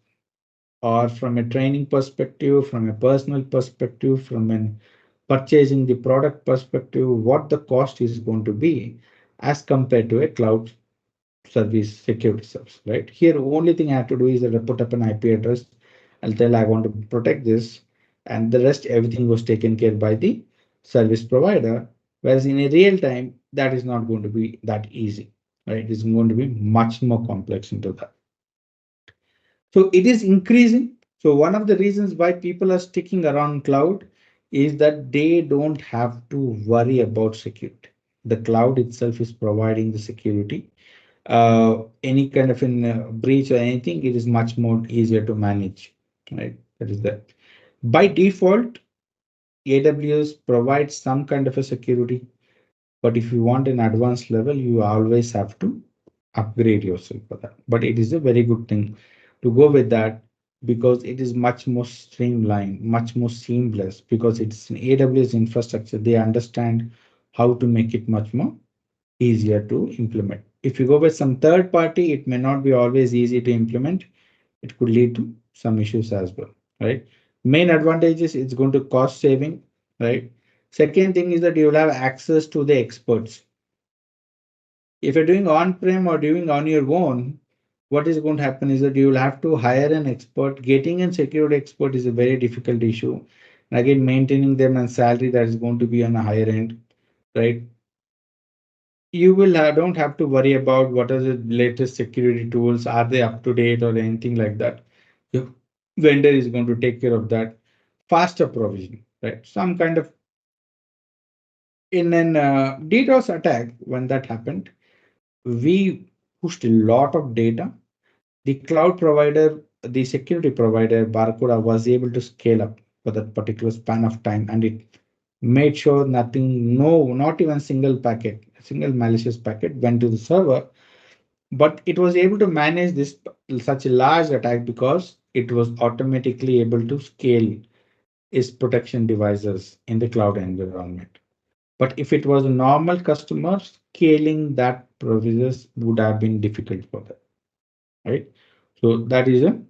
Or from a training perspective, from a personal perspective, from an purchasing the product perspective, what the cost is going to be as compared to a cloud service, security service, right? Here, only thing I have to do is that I put up an IP address. I'll tell I want to protect this, and the rest, everything was taken care by the service provider. Whereas in a real time, that is not going to be that easy. right? It's going to be much more complex into that. So it is increasing. So one of the reasons why people are sticking around cloud is that they don't have to worry about security. The cloud itself is providing the security. Any kind of breach or anything, it is much more easier to manage, right? That is that. By default, AWS provides some kind of a security, but if you want an advanced level, you always have to upgrade yourself for that. But it is a very good thing to go with that because it is much more streamlined, much more seamless because it's an AWS infrastructure. They understand how to make it much more easier to implement. If you go with some third party, it may not be always easy to implement. It could lead to some issues as well, right? Main advantage is it's going to cost saving, right? Second thing is that you will have access to the experts. If you're doing on-prem or doing on your own, what is going to happen is that you will have to hire an expert. Getting a security expert is a very difficult issue. And again, maintaining them and salary that is going to be on a higher end, right? You will don't have to worry about what are the latest security tools, are they up to date or anything like that. Your vendor is going to take care of that. Faster provision, right? Some kind of in an DDoS attack, when that happened, we pushed a lot of data. The cloud provider, the security provider, Barracuda, was able to scale up for that particular span of time, and it made sure nothing, no, not even single packet, single malicious packet went to the server. But it was able to manage this such a large attack because it was automatically able to scale its protection devices in the cloud environment. But if it was a normal customer, scaling that provisions would have been difficult for them, right? So that is a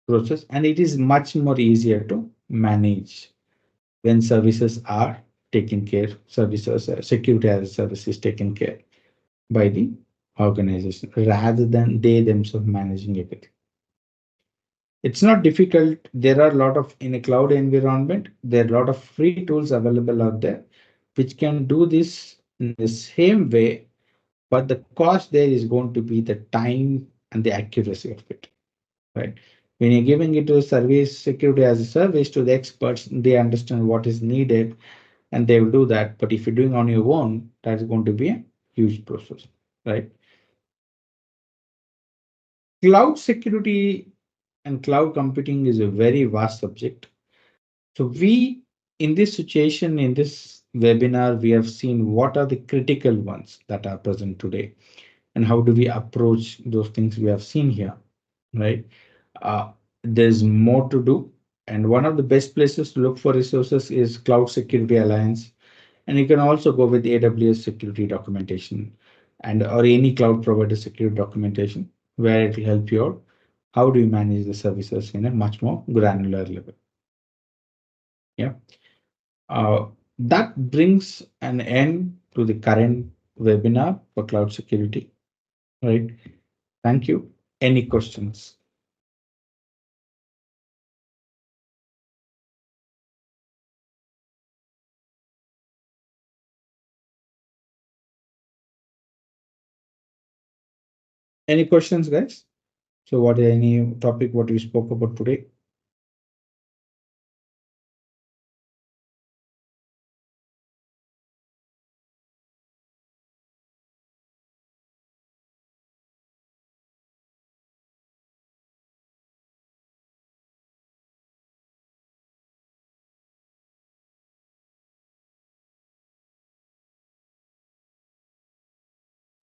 process, and it is much more easier to manage when services are taken care, services, security as a service is taken care by the organization rather than they themselves managing everything. It's not difficult. There are a lot of in a cloud environment, there are a lot of free tools available out there which can do this in the same way, but the cost there is going to be the time and the accuracy of it, right? When you're giving it to a service, security as a service to the experts, they understand what is needed and they will do that. But if you're doing on your own, that's going to be a huge process, right? Cloud security and cloud computing is a very vast subject. So we, in this situation, in this webinar, we have seen what are the critical ones that are present today and how do we approach those things we have seen here, right? Uh, there's more to do. And one of the best places to look for resources is Cloud Security Alliance. And you can also go with AWS security documentation and or any cloud provider security documentation where it will help you out. How do you manage the services in a much more granular level? Yeah. That brings an end to the current webinar for cloud security, right? Thank you. Any questions? Any questions, guys? So what any topic what we spoke about today?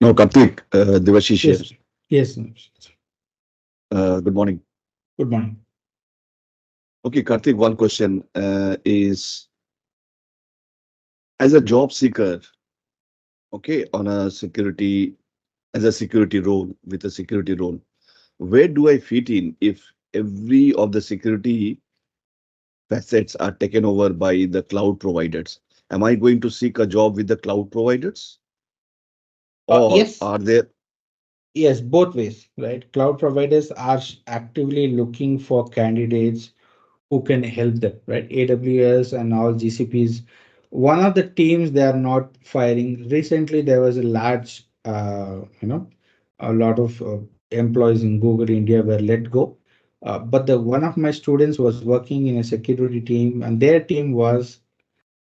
No, Karthik, Devashish here. Yes. Yes. No. Good morning. Good morning. Okay, Karthik, one question is as a job seeker, okay, on a security, as a security role, with a security role, where do I fit in if every of the security facets are taken over by the cloud providers? Am I going to seek a job with the cloud providers or Yes. are there? Yes, both ways, right? Cloud providers are actively looking for candidates who can help them, right? AWS and all GCPs. One of the teams they are not firing. Recently, there was a large a lot of employees in Google India were let go. But the one of my students was working in a security team, and their team was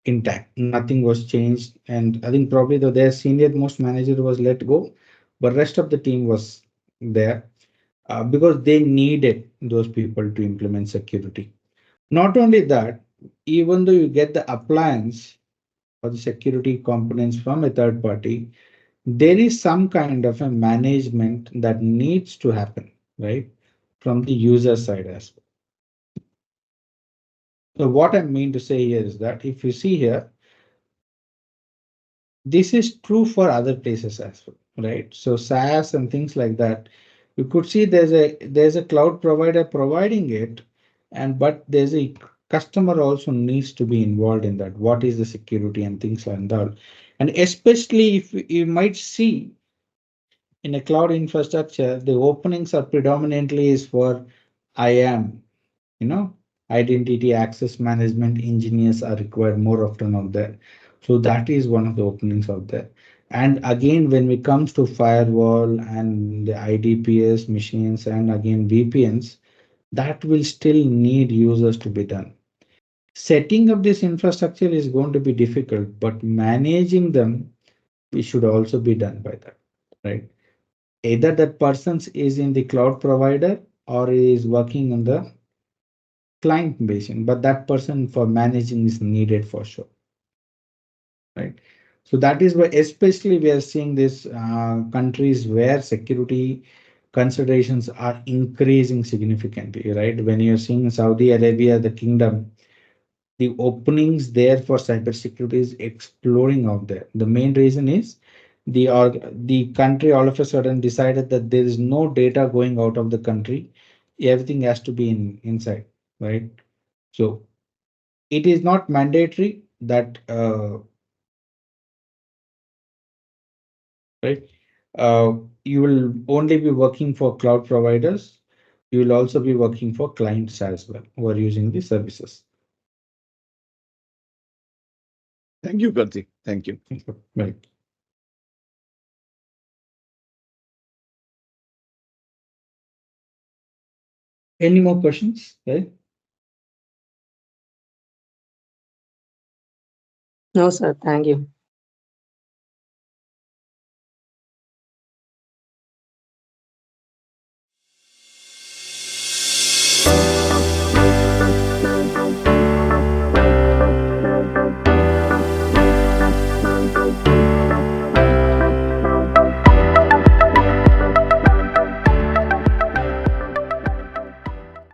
intact. Nothing was changed, and I think probably their senior most manager was let go, but rest of the team was there because they needed those people to implement security. Not only that, even though you get the appliance or the security components from a third party, there is some kind of a management that needs to happen, right? From the user side as well. So what I mean to say here is that if you see here, this is true for other places as well, right? So SaaS and things like that, you could see there's a cloud provider providing it, and but there's a customer also needs to be involved in that. What is the security and things like that, and especially if you might see in a cloud infrastructure, the openings are predominantly is for IAM, you know, identity access management engineers are required more often out there. So that is one of the openings out there. And again, when it comes to firewall and the IDPS machines and again VPNs, that will still need users to be done. Setting up this infrastructure is going to be difficult, but managing them, we should also be done by that, right? Either that person is in the cloud provider or is working on the client basing, but that person for managing is needed for sure, right? So that is why, especially we are seeing this countries where security considerations are increasing significantly, right? When you're seeing Saudi Arabia, the kingdom, the openings there for cybersecurity is exploding out there. The main reason is the country all of a sudden decided that there is no data going out of the country. Everything has to be inside, right? So it is not mandatory that right you will only be working for cloud providers. You will also be working for clients as well who are using the services. Thank you, Karthik. Thank you. Right. Any more questions? Right? No, sir. Thank you.